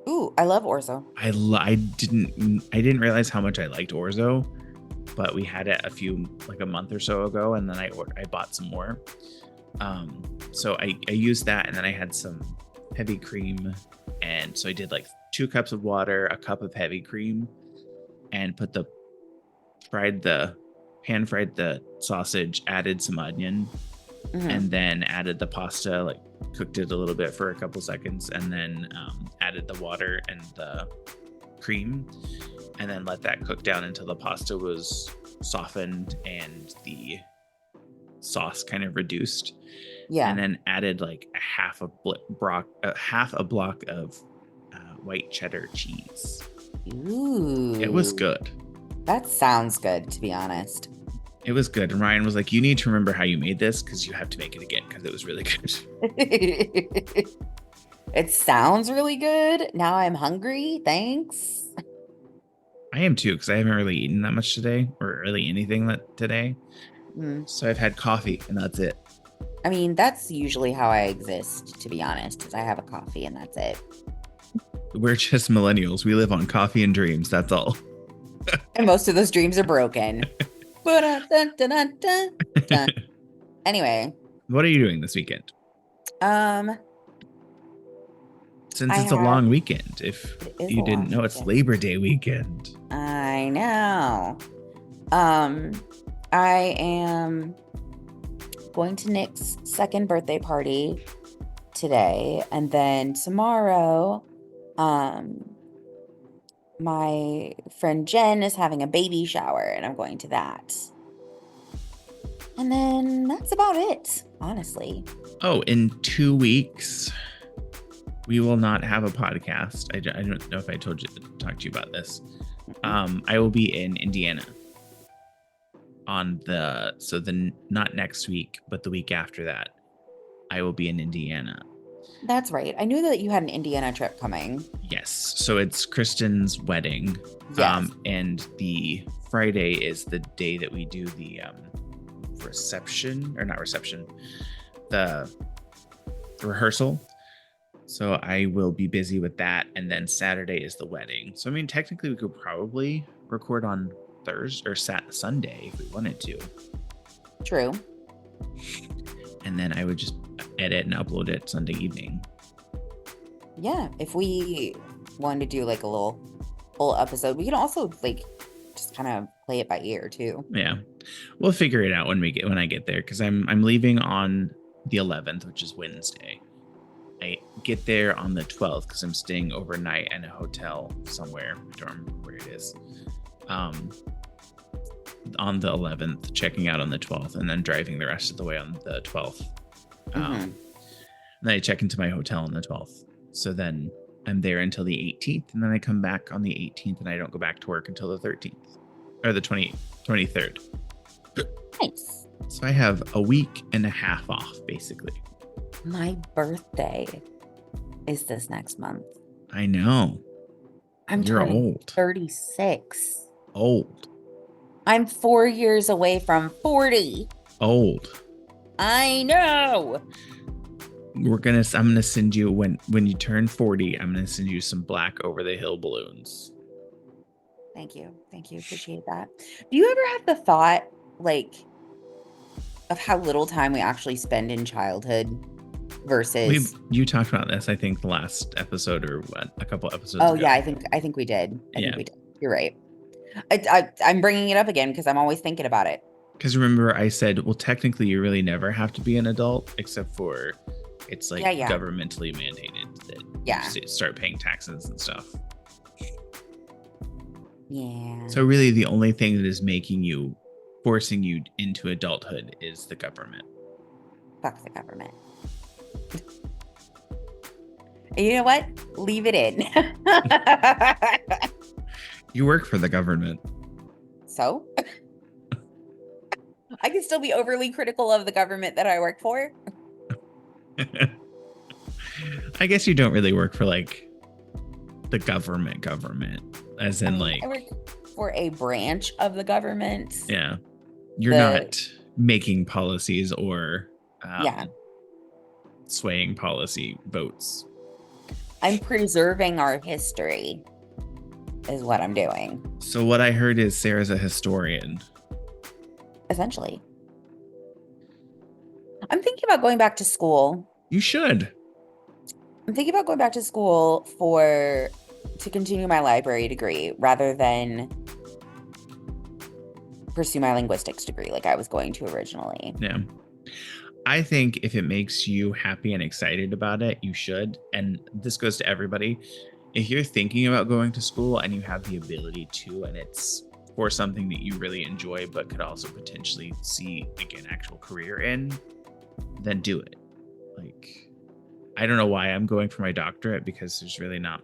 Ooh, I love orzo. I didn't realize how much I liked orzo, but we had it a month or so ago, and then I bought some more. So I used that, and then I had some heavy cream, and so I did like 2 cups of water, a cup of heavy cream, and pan fried the sausage, added some onion, and then added the pasta, like cooked it a little bit for a couple seconds, and then added the water and the cream, and then let that cook down until the pasta was softened and the sauce kind of reduced. Yeah. And then added like a half a block of white cheddar cheese. Ooh. It was good. That sounds good, to be honest. It was good. And Ryan was like, you need to remember how you made this because you have to make it again because it was really good. It sounds really good. Now I'm hungry. Thanks. I am too, because I haven't really eaten that much today, or really anything today. So I've had coffee and that's it. I mean, that's usually how I exist, to be honest, is I have a coffee and that's it. We're just millennials. We live on coffee and dreams. That's all. And most of those dreams are broken. Anyway. What are you doing this weekend? Since it's a long weekend. If you didn't know, it's Labor Day weekend. I know. I am going to Nick's second birthday party today, and then tomorrow, my friend Jen is having a baby shower, and I'm going to that. And then that's about it, honestly. Oh, in 2 weeks, we will not have a podcast. I don't know if I talked to you about this. I will be in Indiana not next week, but the week after that, I will be in Indiana. That's right. I knew that you had an Indiana trip coming. Yes. So it's Kristen's wedding. Yes. And the Friday is the day that we do the the rehearsal. So I will be busy with that. And then Saturday is the wedding. So, I mean, technically we could probably record on Thursday or Sunday if we wanted to. True. And then I would just edit and upload it Sunday evening. Yeah, if we wanted to do like a little full episode, we can also like just kind of play it by ear too. Yeah, we'll figure it out when I get there, because I'm leaving on the 11th, which is Wednesday. I get there on the 12th because I'm staying overnight in a hotel somewhere. I don't remember where it is. On the 11th, checking out on the 12th, and then driving the rest of the way on the 12th. And then I check into my hotel on the 12th. So then I'm there until the 18th, and then I come back on the 18th, and I don't go back to work until the 13th or the 23rd. Nice. So I have a week and a half off, basically. My birthday is this next month. I know. You're old. 36. Old. I'm 4 years away from 40. Old. I know. I'm gonna send you when you turn 40, I'm gonna send you some black over the hill balloons. Thank you. Thank you. Appreciate that. Do you ever have the thought, like, of how little time we actually spend in childhood versus You talked about this, I think, the last episode or what, a couple episodes Oh ago. yeah, I think we did. I Yeah. think we did. You're right. I'm bringing it up again because I'm always thinking about it. Because remember, I said, well, technically, you really never have to be an adult, except for it's like Yeah. governmentally mandated that Yeah. you start paying taxes and stuff. Yeah. So really, the only thing that is forcing you into adulthood is the government. Fuck the government. And you know what? Leave it in. You work for the government. So I can still be overly critical of the government that I work for. I guess you don't really work for like the government, as in like, I work for a branch of the government. yeah, you're The- not making policies or Yeah. swaying policy votes. I'm preserving our history is what I'm doing, So what I heard is Sarah's a historian. essentially. I'm thinking about going back to school. You should. I'm thinking about going back to school to continue my library degree rather than pursue my linguistics degree like I was going to originally. Yeah. I think if it makes you happy and excited about it, you should. And this goes to everybody. If you're thinking about going to school and you have the ability to, and it's for something that you really enjoy, but could also potentially see like an actual career in, then do it. Like, I don't know why I'm going for my doctorate because there's really not,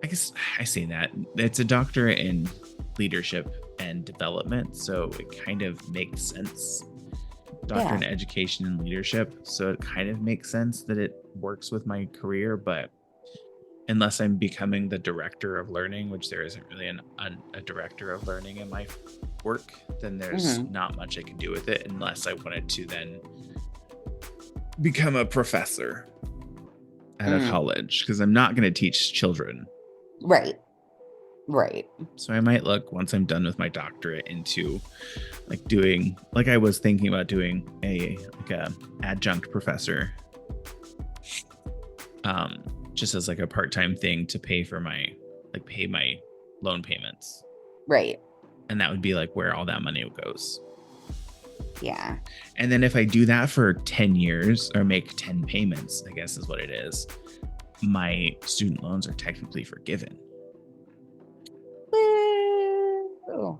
I guess I say that it's a doctorate in leadership and development. So it kind of makes sense. Doctorate in education and leadership. So it kind of makes sense that it works with my career, but unless I'm becoming the director of learning, which there isn't really a director of learning in my work, then there's not much I can do with it unless I wanted to then become a professor at a college, because I'm not going to teach children. Right. So I might look, once I'm done with my doctorate, into like doing, like I was thinking about doing a adjunct professor, just as like a part-time thing to pay my loan payments. Right. And that would be like where all that money goes. Yeah. And then if I do that for 10 years or make 10 payments, I guess is what it is, my student loans are technically forgiven. Woo.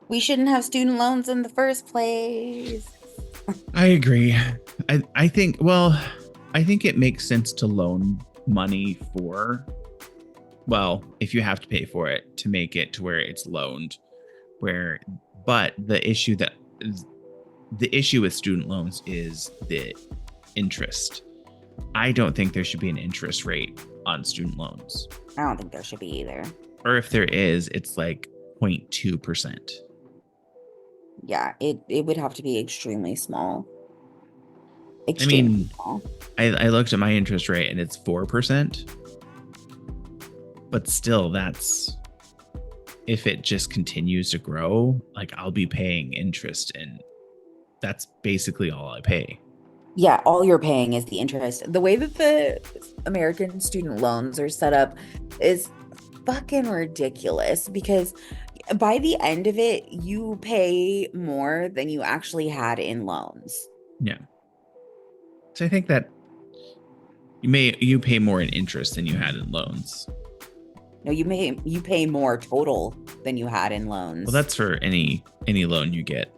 We shouldn't have student loans in the first place. I agree. I think it makes sense to loan money for, well, if you have to pay for it, to make it to where it's loaned, but the issue with student loans is the interest. I don't think there should be an interest rate on student loans. I don't think there should be either. Or if there is, it's like 0.2%. Yeah, it would have to be extremely small. Small. I looked at my interest rate and it's 4%. But still, that's, if it just continues to grow, like I'll be paying interest, and that's basically all I pay. Yeah, all you're paying is the interest. The way that the American student loans are set up is fucking ridiculous, because by the end of it, you pay more than you actually had in loans. Yeah. So I think that you pay more in interest than you had in loans. No, you pay more total than you had in loans. Well, that's for any loan you get.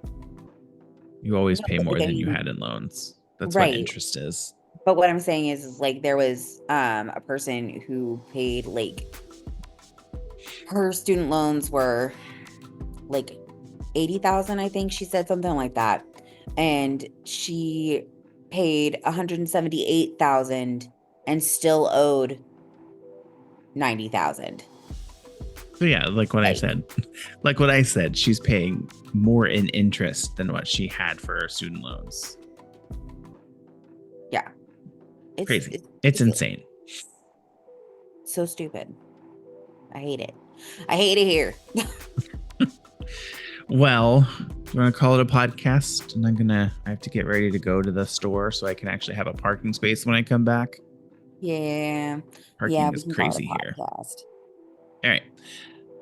You always pay but more then than you you- had in loans. That's Right. what interest is. But what I'm saying is like there was a person who paid like her student loans were like 80,000, I think she said, something like that. And she paid 178,000 and still owed 90,000. So yeah, like what I said, she's paying more in interest than what she had for her student loans. Yeah. Crazy. It's insane. So stupid. I hate it. I hate it here. Well, we're gonna call it a podcast, and I have to get ready to go to the store so I can actually have a parking space when I come back. Yeah. Parking yeah, is we can call it a crazy here. podcast. All right.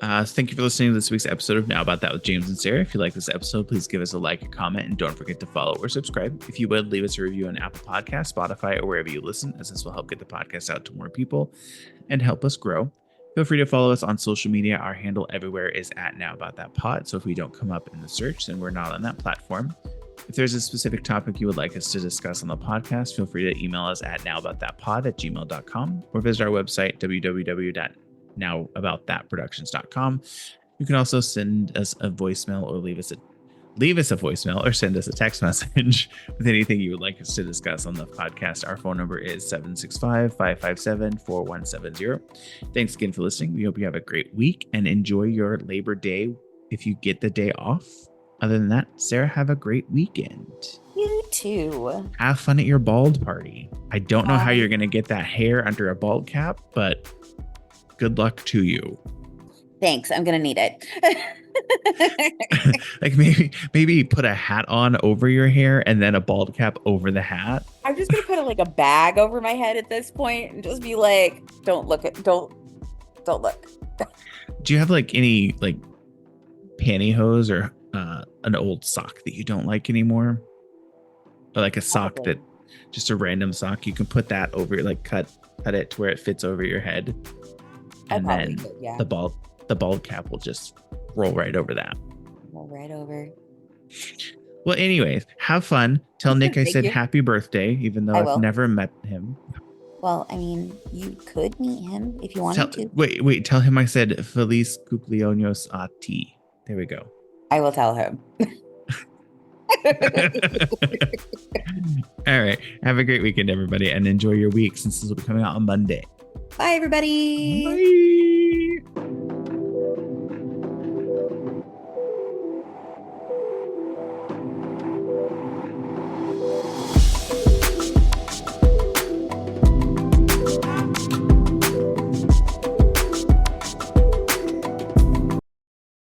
So thank you for listening to this week's episode of Now About That with James and Sarah. If you like this episode, please give us a like, a comment, and don't forget to follow or subscribe. If you would, leave us a review on Apple Podcasts, Spotify, or wherever you listen, as this will help get the podcast out to more people and help us grow. Feel free to follow us on social media. Our handle everywhere is at Now About That Pod. So if we don't come up in the search, then we're not on that platform. If there's a specific topic you would like us to discuss on the podcast, feel free to email us at nowaboutthatpod@gmail.com or visit our website, www.nowaboutthatproductions.com. You can also send us a voicemail or leave us a voicemail or send us a text message with anything you would like us to discuss on the podcast. Our phone number is 765-557-4170. Thanks again for listening. We hope you have a great week and enjoy your Labor Day if you get the day off. Other than that, Sarah, have a great weekend. You too. Have fun at your bald party. I don't know how you're going to get that hair under a bald cap, but good luck to you. Thanks. I'm going to need it. Like maybe put a hat on over your hair and then a bald cap over the hat. I'm just going to put like a bag over my head at this point and just be like, don't look. Do you have like any like pantyhose or an old sock that you don't like anymore? Or like a sock that just a random sock, you can put that over, like cut it to where it fits over your head. And then the bald cap will just roll right over that. Roll right over. Well, anyways, have fun. Tell Nick I said happy birthday, even though I've never met him. Well, I mean, you could meet him if you wanted to. Wait, tell him I said Feliz cumpleaños a ti. There we go. I will tell him. All right. Have a great weekend, everybody, and enjoy your week since this will be coming out on Monday. Bye, everybody. Bye.